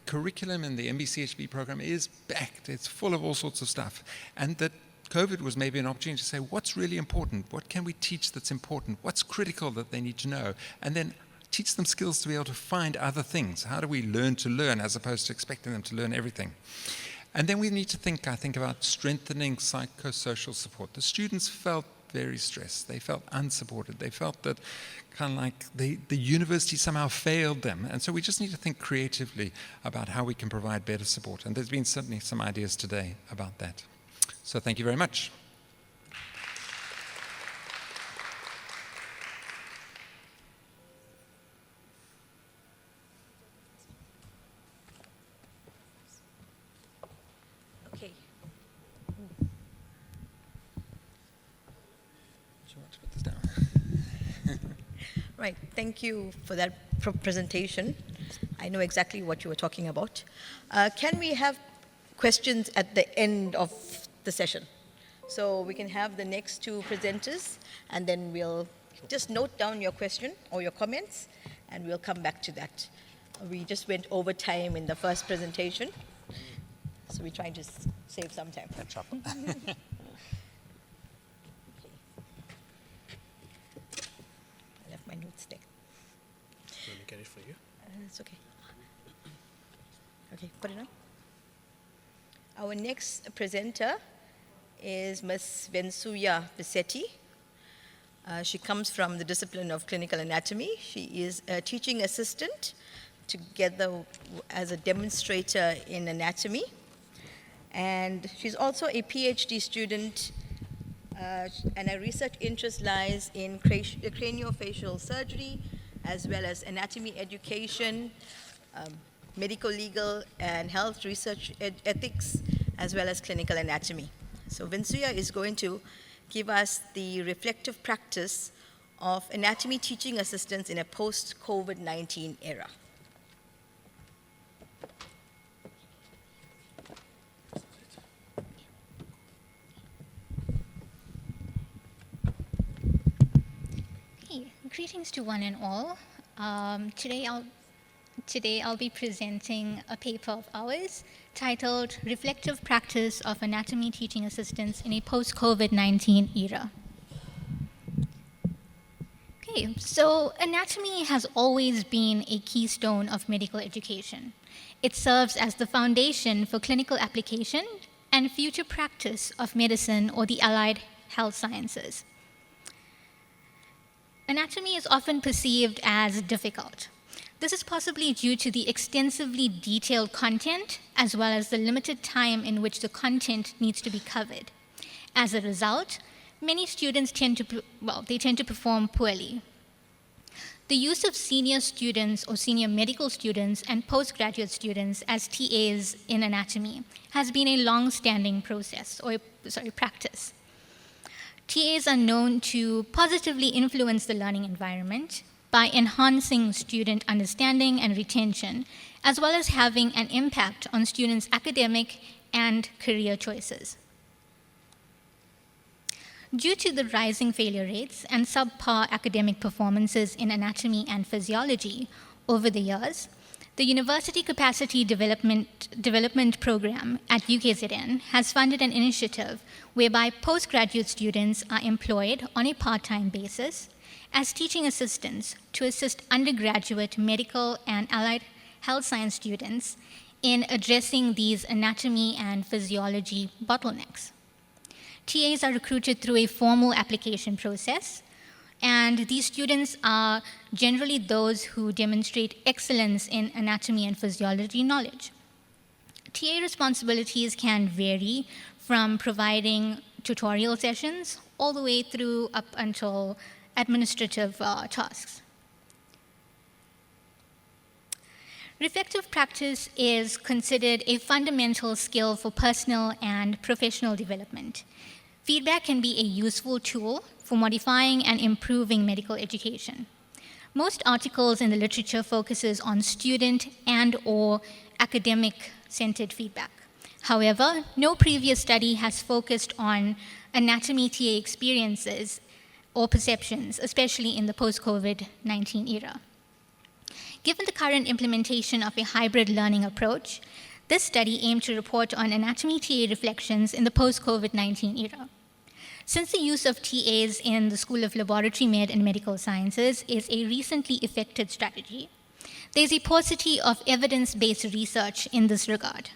curriculum in the MBCHB program is backed. It's full of all sorts of stuff. And that COVID was maybe an opportunity to say, what's really important? What can we teach that's important? What's critical that they need to know? And then teach them skills to be able to find other things. How do we learn to learn as opposed to expecting them to learn everything? And then we need to think, I think, about strengthening psychosocial support. The students felt very stressed. They felt unsupported. They felt that kind of like the university somehow failed them. And so we just need to think creatively about how we can provide better support. And there's been certainly some ideas today about that. So thank you very much. Okay. Do you want to put this down? Right, thank you for that presentation. I know exactly what you were talking about. Can we have questions at the end of the session? So we can have the next two presenters, and then we'll just note down your question or your comments, and we'll come back to that. We just went over time in the first presentation, so we're trying to save some time. I left my notes there. Let me get it for you. It's okay. Okay, put it on. Our next presenter is Ms. Vensuya Visetti. She comes from the discipline of clinical anatomy. She is a teaching assistant together as a demonstrator in anatomy. And she's also a PhD student, and her research interest lies in craniofacial surgery, as well as anatomy education, medical, legal, and health research ethics, as well as clinical anatomy. So Vensuya is going to give us the reflective practice of anatomy teaching assistants in a post-COVID-19 era. Hey, greetings to one and all. Today I'll be presenting a paper of ours titled Reflective Practice of Anatomy Teaching Assistants in a Post-COVID-19 Era. Okay, so anatomy has always been a keystone of medical education. It serves as the foundation for clinical application and future practice of medicine or the allied health sciences. Anatomy is often perceived as difficult. This is possibly due to the extensively detailed content, as well as the limited time in which the content needs to be covered. As a result, many students tend to perform poorly. The use of senior students or senior medical students and postgraduate students as TAs in anatomy has been a long-standing practice. TAs are known to positively influence the learning environment by enhancing student understanding and retention, as well as having an impact on students' academic and career choices. Due to the rising failure rates and subpar academic performances in anatomy and physiology over the years, the University Capacity Development Program at UKZN has funded an initiative whereby postgraduate students are employed on a part-time basis as teaching assistants to assist undergraduate medical and allied health science students in addressing these anatomy and physiology bottlenecks. TAs are recruited through a formal application process, and these students are generally those who demonstrate excellence in anatomy and physiology knowledge. TA responsibilities can vary from providing tutorial sessions all the way through up until administrative tasks. Reflective practice is considered a fundamental skill for personal and professional development. Feedback can be a useful tool for modifying and improving medical education. Most articles in the literature focuses on student and/or academic-centered feedback. However, no previous study has focused on anatomy TA experiences or perceptions, especially in the post-COVID-19 era. Given the current implementation of a hybrid learning approach, this study aimed to report on anatomy TA reflections in the post-COVID-19 era. Since the use of TAs in the School of Laboratory Med and Medical Sciences is a recently effected strategy, there is a paucity of evidence-based research in this regard.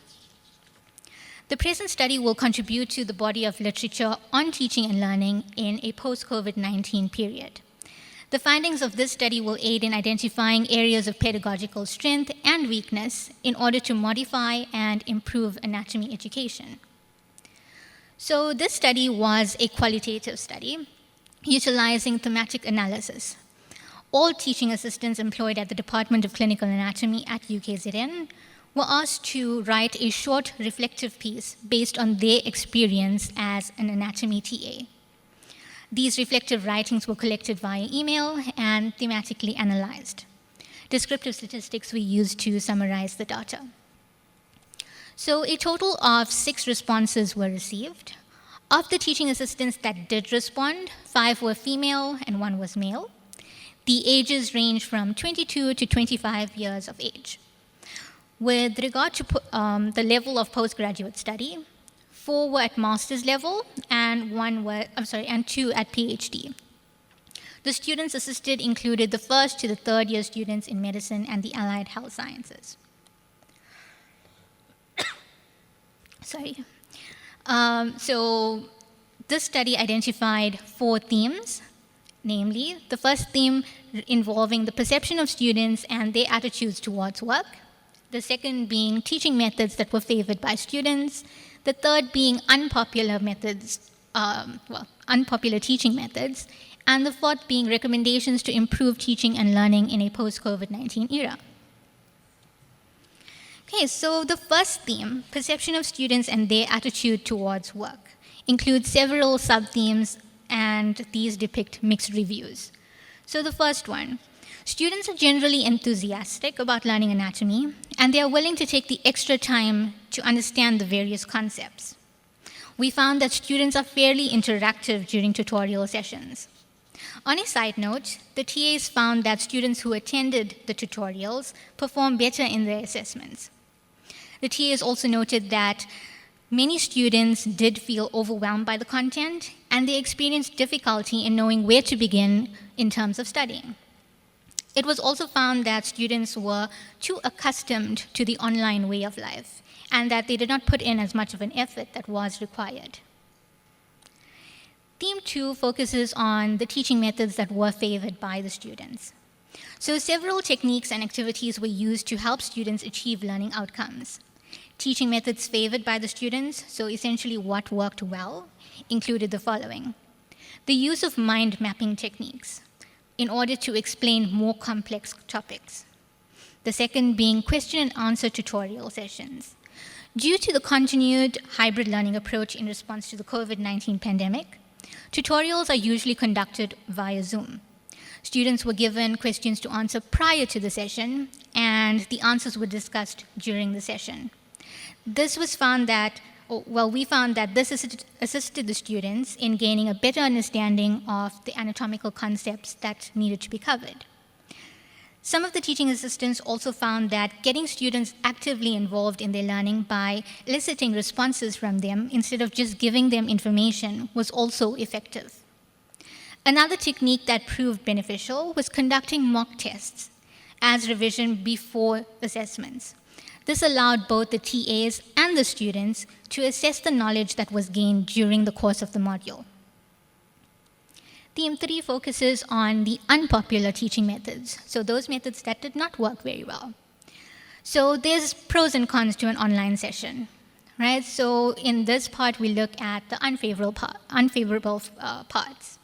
The present study will contribute to the body of literature on teaching and learning in a post-COVID-19 period. The findings of this study will aid in identifying areas of pedagogical strength and weakness in order to modify and improve anatomy education. So this study was a qualitative study utilizing thematic analysis. All teaching assistants employed at the Department of Clinical Anatomy at UKZN were asked to write a short reflective piece based on their experience as an anatomy TA. These reflective writings were collected via email and thematically analyzed. Descriptive statistics were used to summarize the data. So a total of 6 responses were received. Of the teaching assistants that did respond, 5 were female and 1 was male. The ages range from 22 to 25 years of age. With regard to the level of postgraduate study, 4 were at master's level and 2 at PhD. The students assisted included the first to the third year students in medicine and the allied health sciences. So this study identified 4 themes, namely the first theme involving the perception of students and their attitudes towards work, the second being teaching methods that were favored by students, the third being unpopular teaching methods, and the fourth being recommendations to improve teaching and learning in a post-COVID-19 era. Okay, so the first theme, perception of students and their attitude towards work, includes several sub-themes, and these depict mixed reviews. So the first one, students are generally enthusiastic about learning anatomy, and they are willing to take the extra time to understand the various concepts. We found that students are fairly interactive during tutorial sessions. On a side note, the TAs found that students who attended the tutorials performed better in their assessments. The TAs also noted that many students did feel overwhelmed by the content, and they experienced difficulty in knowing where to begin in terms of studying. It was also found that students were too accustomed to the online way of life, and that they did not put in as much of an effort that was required. Theme 2 focuses on the teaching methods that were favored by the students. So several techniques and activities were used to help students achieve learning outcomes. Teaching methods favored by the students, so essentially what worked well, included the following: the use of mind mapping techniques in order to explain more complex topics. The second being question and answer tutorial sessions. Due to the continued hybrid learning approach in response to the COVID-19 pandemic, tutorials are usually conducted via Zoom. Students were given questions to answer prior to the session, and the answers were discussed during the session. We found that this assisted the students in gaining a better understanding of the anatomical concepts that needed to be covered. Some of the teaching assistants also found that getting students actively involved in their learning by eliciting responses from them instead of just giving them information was also effective. Another technique that proved beneficial was conducting mock tests as revision before assessments. This allowed both the TAs and the students to assess the knowledge that was gained during the course of the module. Theme 3 focuses on the unpopular teaching methods, so those methods that did not work very well. So there's pros and cons to an online session, right? So in this part, we look at the unfavorable parts.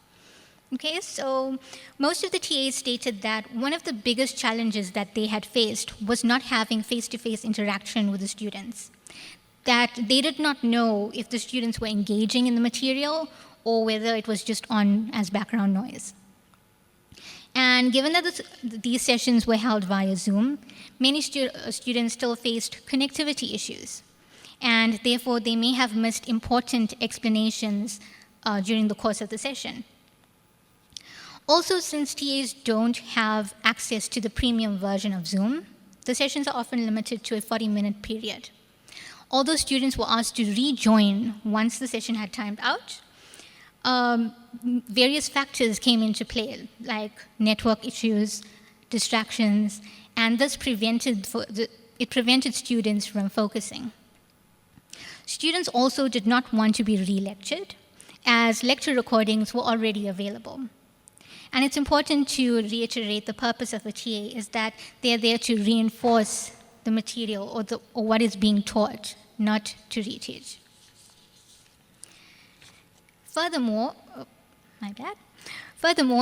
Okay, so most of the TAs stated that one of the biggest challenges that they had faced was not having face-to-face interaction with the students, that they did not know if the students were engaging in the material or whether it was just on as background noise. And given that these sessions were held via Zoom, many students still faced connectivity issues, and therefore they may have missed important explanations during the course of the session. Also, since TAs don't have access to the premium version of Zoom, the sessions are often limited to a 40-minute period. Although students were asked to rejoin once the session had timed out, various factors came into play, like network issues, distractions, and this prevented students from focusing. Students also did not want to be re-lectured, as lecture recordings were already available. And it's important to reiterate the purpose of a TA is that they're there to reinforce the material or what is being taught, not to reteach. Furthermore,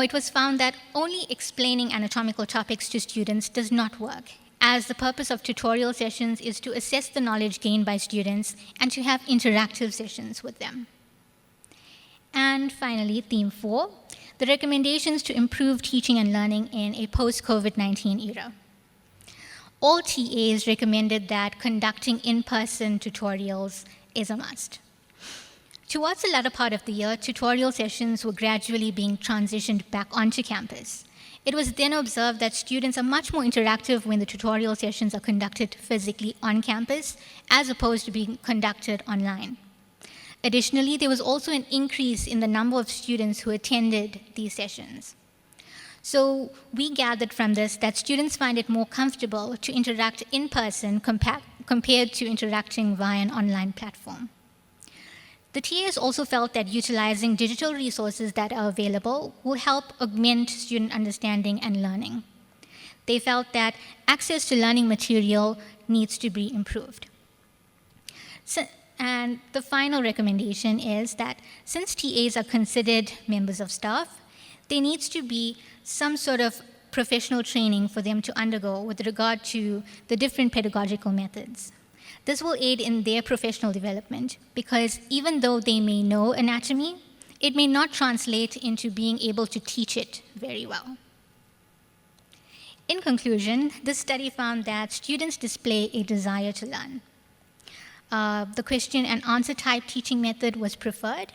it was found that only explaining anatomical topics to students does not work, as the purpose of tutorial sessions is to assess the knowledge gained by students and to have interactive sessions with them. And finally, theme 4, the recommendations to improve teaching and learning in a post-COVID-19 era. All TAs recommended that conducting in-person tutorials is a must. Towards the latter part of the year, tutorial sessions were gradually being transitioned back onto campus. It was then observed that students are much more interactive when the tutorial sessions are conducted physically on campus, as opposed to being conducted online. Additionally, there was also an increase in the number of students who attended these sessions. So we gathered from this that students find it more comfortable to interact in person compared to interacting via an online platform. The TAs also felt that utilizing digital resources that are available will help augment student understanding and learning. They felt that access to learning material needs to be improved. And the final recommendation is that since TAs are considered members of staff, there needs to be some sort of professional training for them to undergo with regard to the different pedagogical methods. This will aid in their professional development because even though they may know anatomy, it may not translate into being able to teach it very well. In conclusion, this study found that students display a desire to learn. The question and answer type teaching method was preferred,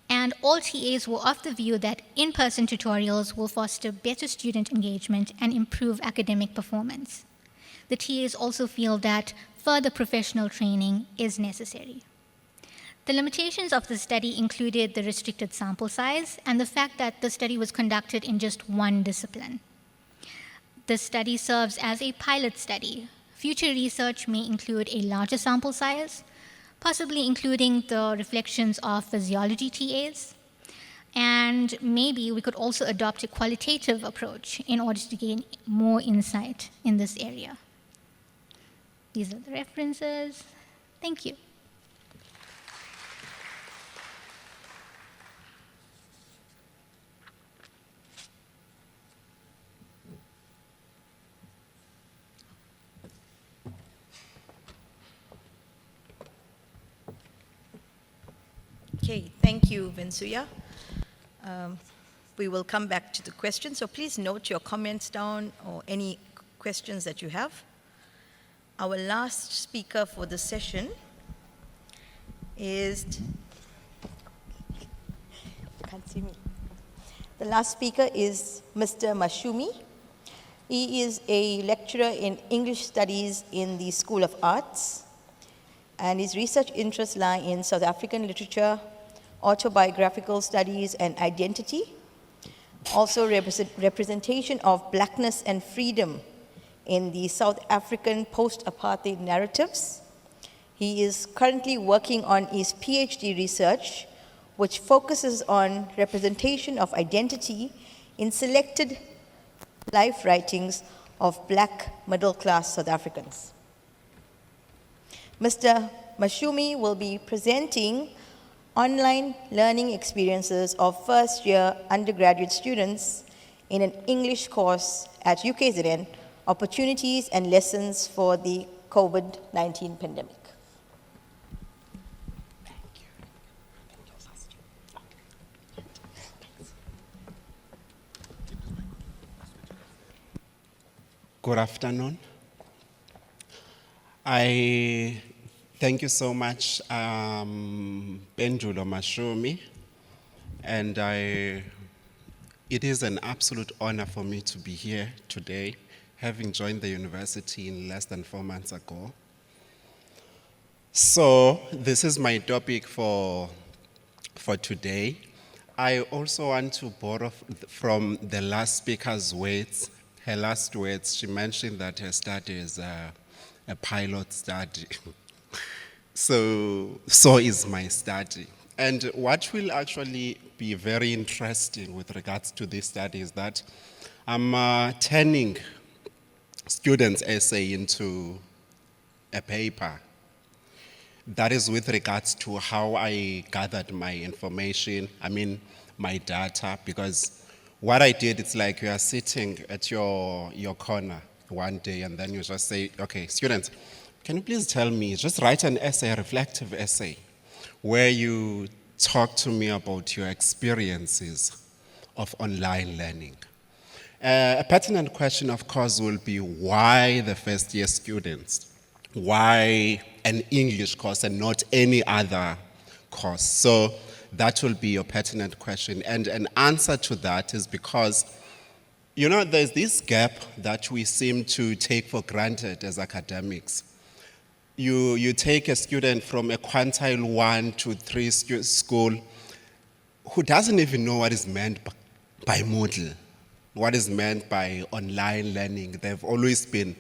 and all TAs were of the view that in-person tutorials will foster better student engagement and improve academic performance. The TAs also feel that further professional training is necessary. The limitations of the study included the restricted sample size and the fact that the study was conducted in just one discipline. The study serves as a pilot study. Future research may include a larger sample size, possibly including the reflections of physiology TAs, and maybe we could also adopt a qualitative approach in order to gain more insight in this area. These are the references. Thank you. Okay, thank you, Vinsuya. We will come back to the questions, so please note your comments down or any questions that you have. Our last speaker for the session is, can't see me. The last speaker is Mr. Mashumi. He is a lecturer in English Studies in the School of Arts, and his research interests lie in South African literature, autobiographical studies and identity, also representation of blackness and freedom in the South African post-apartheid narratives. He is currently working on his PhD research, which focuses on representation of identity in selected life writings of black middle-class South Africans. Mr. Mashumi will be presenting online learning experiences of first-year undergraduate students in an English course at UKZN, Opportunities and Lessons for the COVID-19 Pandemic. Good afternoon. I thank you so much, Pendulo Mashumi, and it is an absolute honor for me to be here today, having joined the university in less than 4 months ago. So this is my topic for today. I also want to borrow from the last speaker's words. Her last words, she mentioned that her study is a pilot study. So is my study. And what will actually be very interesting with regards to this study is that I'm turning students' essay into a paper. That is with regards to how I gathered my information, my data, because what I did, it's like you are sitting at your corner one day and then you just say, okay, students, can you please tell me, just write an essay, a reflective essay, where you talk to me about your experiences of online learning. A pertinent question, of course, will be why the first-year students? Why an English course and not any other course? So that will be your pertinent question. And an answer to that is because, there's this gap that we seem to take for granted as academics. You take a student from a quintile 1 to 3 school who doesn't even know what is meant by Moodle, what is meant by online learning. They've always been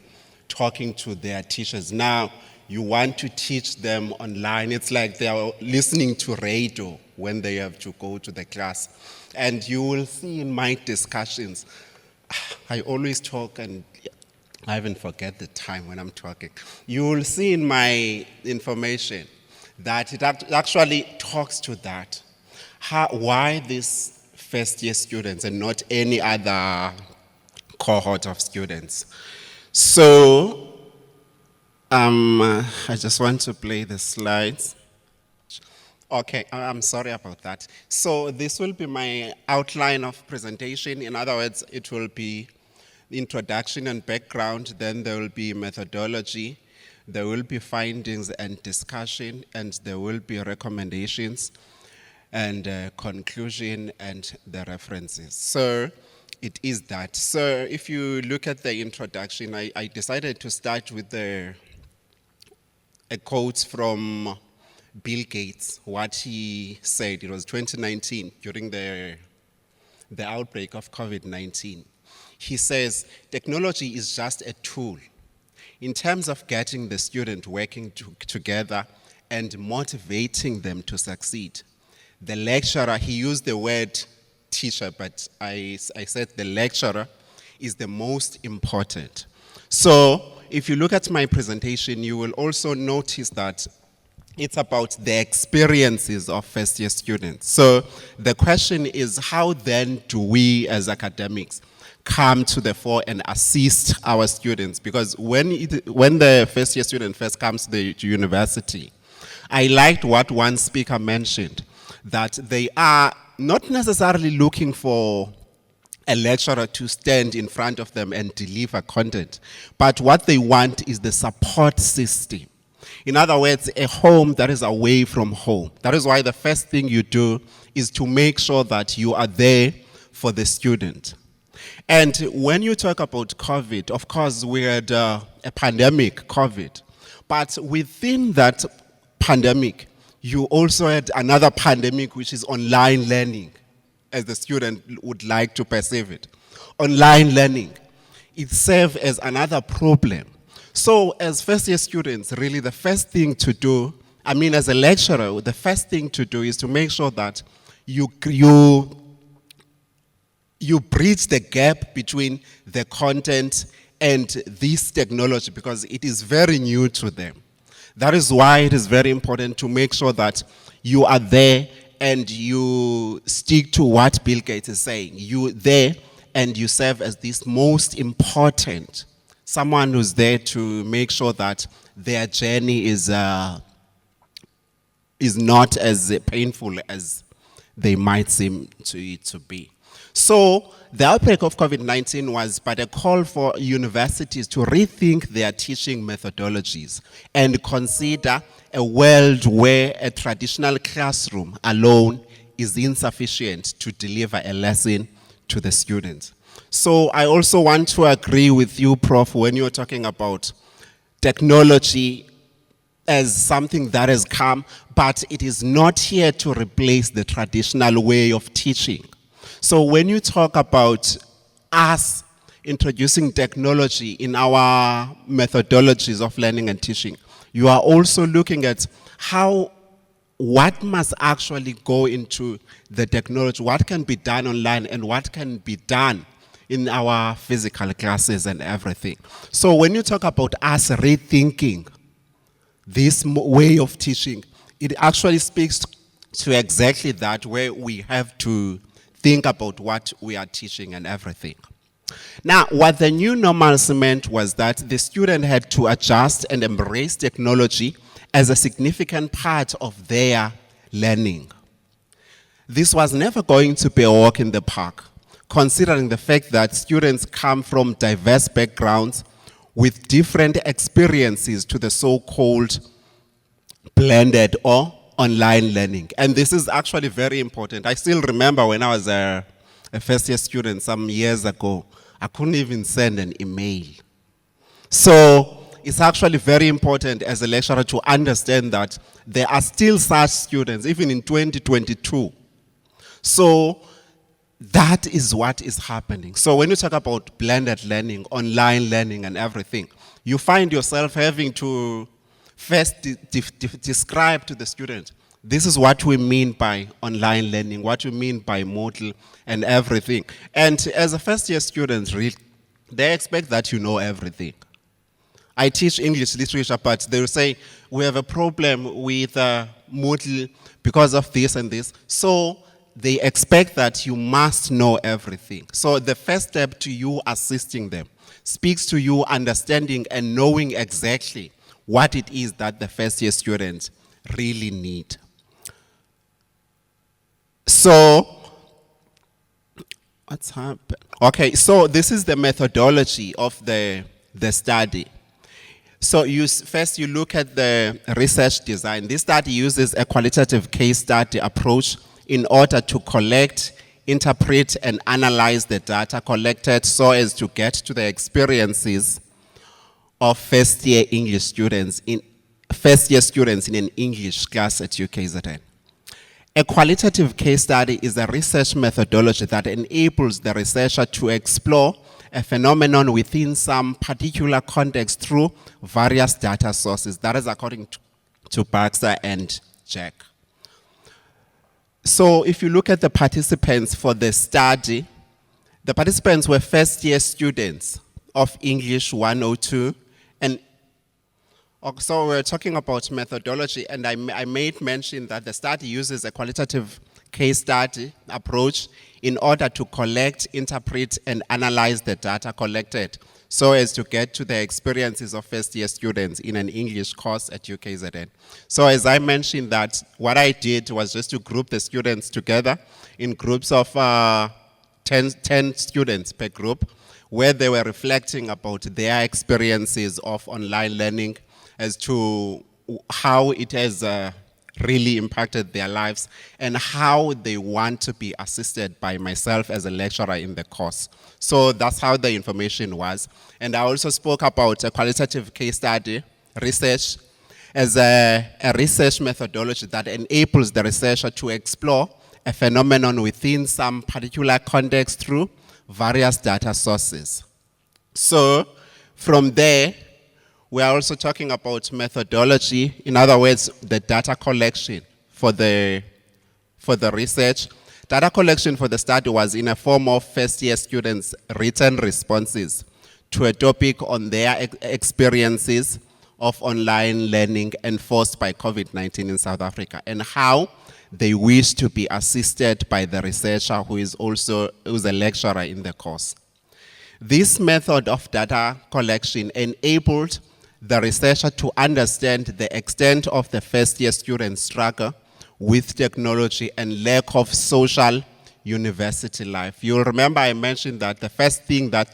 talking to their teachers. Now, you want to teach them online. It's like they are listening to radio when they have to go to the class. And you will see in my discussions, I always talk and I even forget the time when I'm talking. You will see in my information that it actually talks to that. Why these first-year students and not any other cohort of students? So, I just want to play the slides. Okay, I'm sorry about that. So this will be my outline of presentation. In other words, it will be introduction and background, then there will be methodology, there will be findings and discussion, and there will be recommendations and conclusion and the references. So it is that. So if you look at the introduction, I decided to start with a quote from Bill Gates, what he said. It was 2019 during the outbreak of COVID-19. He says, technology is just a tool. In terms of getting the student working together and motivating them to succeed, the lecturer, he used the word teacher, but I said the lecturer is the most important. So if you look at my presentation, you will also notice that it's about the experiences of first-year students. So the question is, how then do we as academics come to the fore and assist our students? Because when the first-year student first comes to the university, I liked what one speaker mentioned, that they are not necessarily looking for a lecturer to stand in front of them and deliver content, but what they want is the support system. In other words, a home that is away from home. That is why the first thing you do is to make sure that you are there for the student. And when you talk about COVID, of course, we had a pandemic, COVID. But within that pandemic, you also had another pandemic, which is online learning, as the student would like to perceive it. Online learning, it serves as another problem. So as first-year students, really the first thing to do, as a lecturer, the first thing to do is to make sure that you bridge the gap between the content and this technology, because it is very new to them. That is why it is very important to make sure that you are there and you stick to what Bill Gates is saying. You there and you serve as this most important, someone who's there to make sure that their journey is not as painful as they might seem to be. So the outbreak of COVID-19 was but a call for universities to rethink their teaching methodologies and consider a world where a traditional classroom alone is insufficient to deliver a lesson to the students. So I also want to agree with you, Prof, when you're talking about technology as something that has come, but it is not here to replace the traditional way of teaching. So when you talk about us introducing technology in our methodologies of learning and teaching, you are also looking at what must actually go into the technology, what can be done online and what can be done in our physical classes and everything. So when you talk about us rethinking this way of teaching, it actually speaks to exactly that, where we have to think about what we are teaching and everything. Now, what the new normals meant was that the student had to adjust and embrace technology as a significant part of their learning. This was never going to be a walk in the park, considering the fact that students come from diverse backgrounds with different experiences to the so-called blended or online learning. And this is actually very important. I still remember when I was a first-year student some years ago, I couldn't even send an email. So it's actually very important as a lecturer to understand that there are still such students, even in 2022. So that is what is happening. So when you talk about blended learning, online learning and everything, you find yourself having to first describe to the student, this is what we mean by online learning, what we mean by model and everything. And as a first year student, really, they expect that you know everything. I teach English literature, but they will say, we have a problem with Moodle because of this and this. So they expect that you must know everything. So the first step to you assisting them speaks to you understanding and knowing exactly what it is that the first year students really need. So, what's happened? Okay, so this is the methodology of the study. So first you look at the research design. This study uses a qualitative case study approach in order to collect, interpret, and analyze the data collected so as to get to the experiences of first-year students in an English class at UKZN. A qualitative case study is a research methodology that enables the researcher to explore a phenomenon within some particular context through various data sources. That is according to Baxter and Jack. So if you look at the participants for the study, the participants were first-year students of English 102. And so we're talking about methodology, and I made mention that the study uses a qualitative case study approach in order to collect, interpret, and analyze the data collected so as to get to the experiences of first-year students in an English course at UKZN. So as I mentioned that, what I did was just to group the students together in groups of 10 students per group, where they were reflecting about their experiences of online learning as to how it has really impacted their lives and how they want to be assisted by myself as a lecturer in the course. So that's how the information was. And I also spoke about a qualitative case study research as a research methodology that enables the researcher to explore a phenomenon within some particular context through various data sources. So from there, we are also talking about methodology, in other words, the data collection for the research. Data collection for the study was in a form of first-year students' written responses to a topic on their experiences of online learning enforced by COVID-19 in South Africa and how they wish to be assisted by the researcher who's a lecturer in the course. This method of data collection enabled the researcher to understand the extent of the first-year student's struggle with technology and lack of social university life. You'll remember I mentioned that the first thing that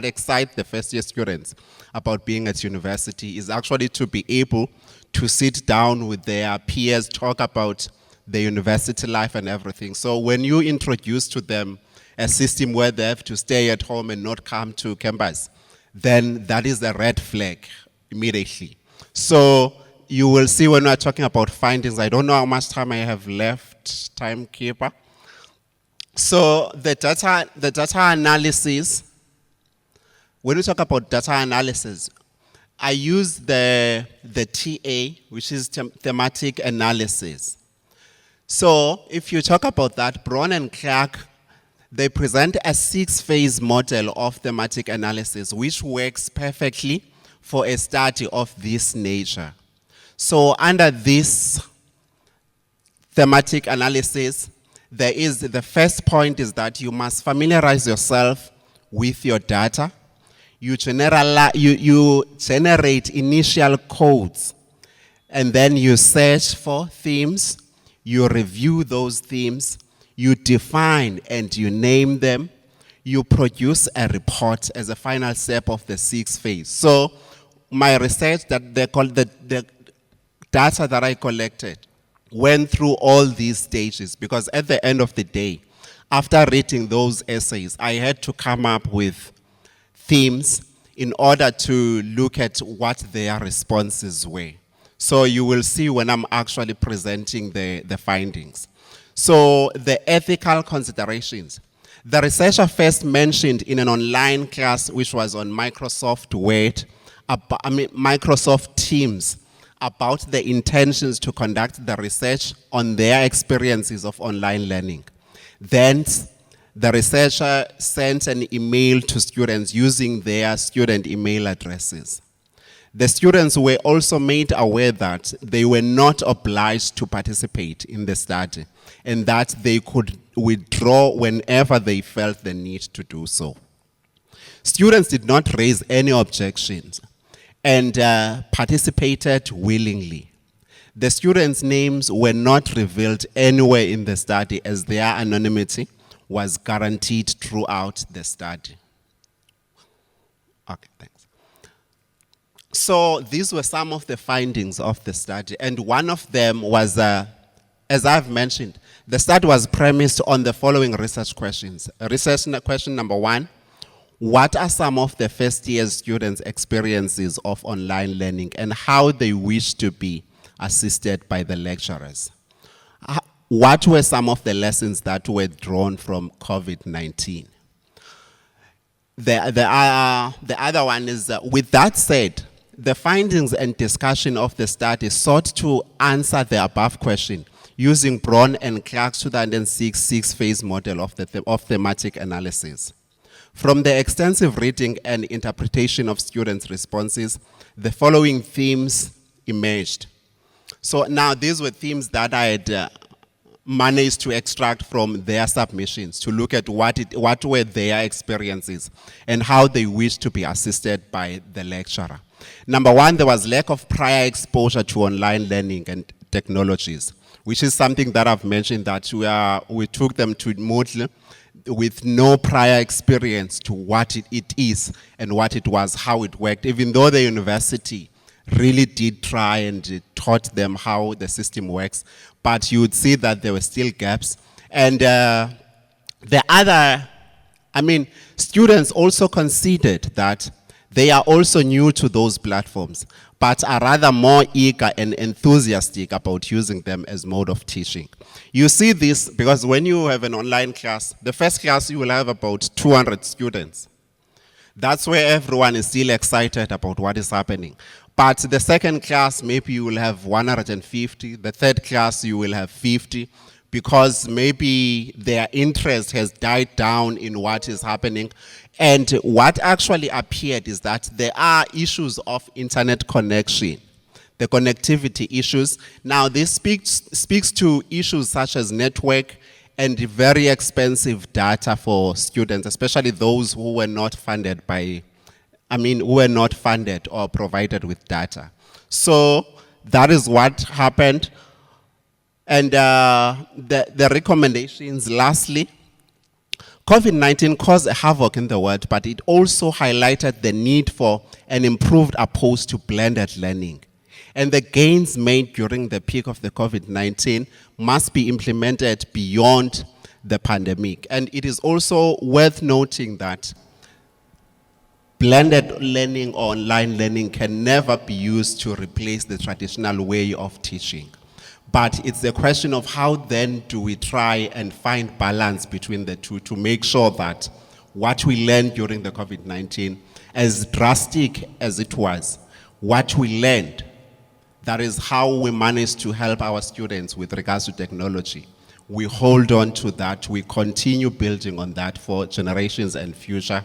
excites the first-year students about being at university is actually to be able to sit down with their peers, talk about the university life and everything. So when you introduce to them a system where they have to stay at home and not come to campus, then that is a red flag immediately. So you will see when we're talking about findings, I don't know how much time I have left, timekeeper. So the data analysis, when we talk about data analysis, I used the TA, which is thematic analysis. So if you talk about that, Braun and Clark, they present a 6-phase model of thematic analysis, which works perfectly for a study of this nature. So under this thematic analysis, the first point is that you must familiarize yourself with your data. You generate initial codes, and then you search for themes, you review those themes, you define and you name them, you produce a report as a final step of the 6th phase. So my research, that the data that I collected went through all these stages, because at the end of the day, after reading those essays, I had to come up with themes in order to look at what their responses were. So you will see when I'm actually presenting the findings. So the ethical considerations. The researcher first mentioned in an online class, which was on Microsoft Word, Microsoft Teams, about the intentions to conduct the research on their experiences of online learning. Then the researcher sent an email to students using their student email addresses. The students were also made aware that they were not obliged to participate in the study and that they could withdraw whenever they felt the need to do so. Students did not raise any objections and participated willingly. The students' names were not revealed anywhere in the study, as their anonymity was guaranteed throughout the study. Okay, thanks. So these were some of the findings of the study, and one of them was, as I've mentioned, the study was premised on the following research questions. Research question number 1, what are some of the first-year students' experiences of online learning and how they wish to be assisted by the lecturers? What were some of the lessons that were drawn from COVID-19? The other one is, with that said, the findings and discussion of the study sought to answer the above question using Braun and Clark's 2006 6-phase model of thematic analysis. From the extensive reading and interpretation of students' responses, the following themes emerged. So now these were themes that I had managed to extract from their submissions to look at what were their experiences and how they wished to be assisted by the lecturer. Number 1, there was lack of prior exposure to online learning and technologies, which is something that I've mentioned, that we took them to Moodle with no prior experience to what it is and what it was, how it worked, even though the university really did try and taught them how the system works, but you would see that there were still gaps. And students also considered that they are also new to those platforms, but are rather more eager and enthusiastic about using them as mode of teaching. You see this because when you have an online class, the first class you will have about 200 students. That's where everyone is still excited about what is happening. But the second class, maybe you will have 150. The third class, you will have 50, because maybe their interest has died down in what is happening. And what actually appeared is that there are issues of internet connection, the connectivity issues. Now, this speaks to issues such as network and very expensive data for students, especially those who were not funded who were not funded or provided with data. So that is what happened. And the recommendations, lastly, COVID-19 caused havoc in the world, but it also highlighted the need for an improved approach to blended learning. And the gains made during the peak of the COVID-19 must be implemented beyond the pandemic. And it is also worth noting that blended learning or online learning can never be used to replace the traditional way of teaching. But it's a question of how then do we try and find balance between the two to make sure that what we learned during the COVID-19, as drastic as it was, what we learned. That is how we manage to help our students with regards to technology. We hold on to that. We continue building on that for generations and future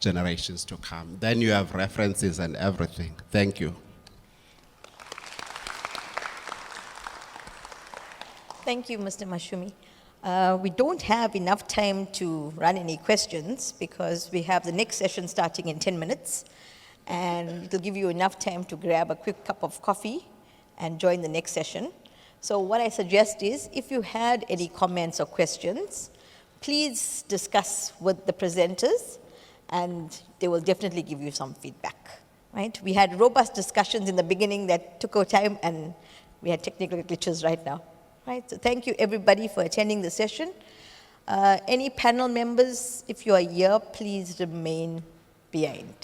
generations to come. Then you have references and everything. Thank you. Thank you, Mr. Mashumi. We don't have enough time to run any questions because we have the next session starting in 10 minutes. And it'll give you enough time to grab a quick cup of coffee and join the next session. So what I suggest is, if you had any comments or questions, please discuss with the presenters, and they will definitely give you some feedback, right? We had robust discussions in the beginning that took our time, and we had technical glitches right now, right? So thank you, everybody, for attending the session. Any panel members, if you are here, please remain behind.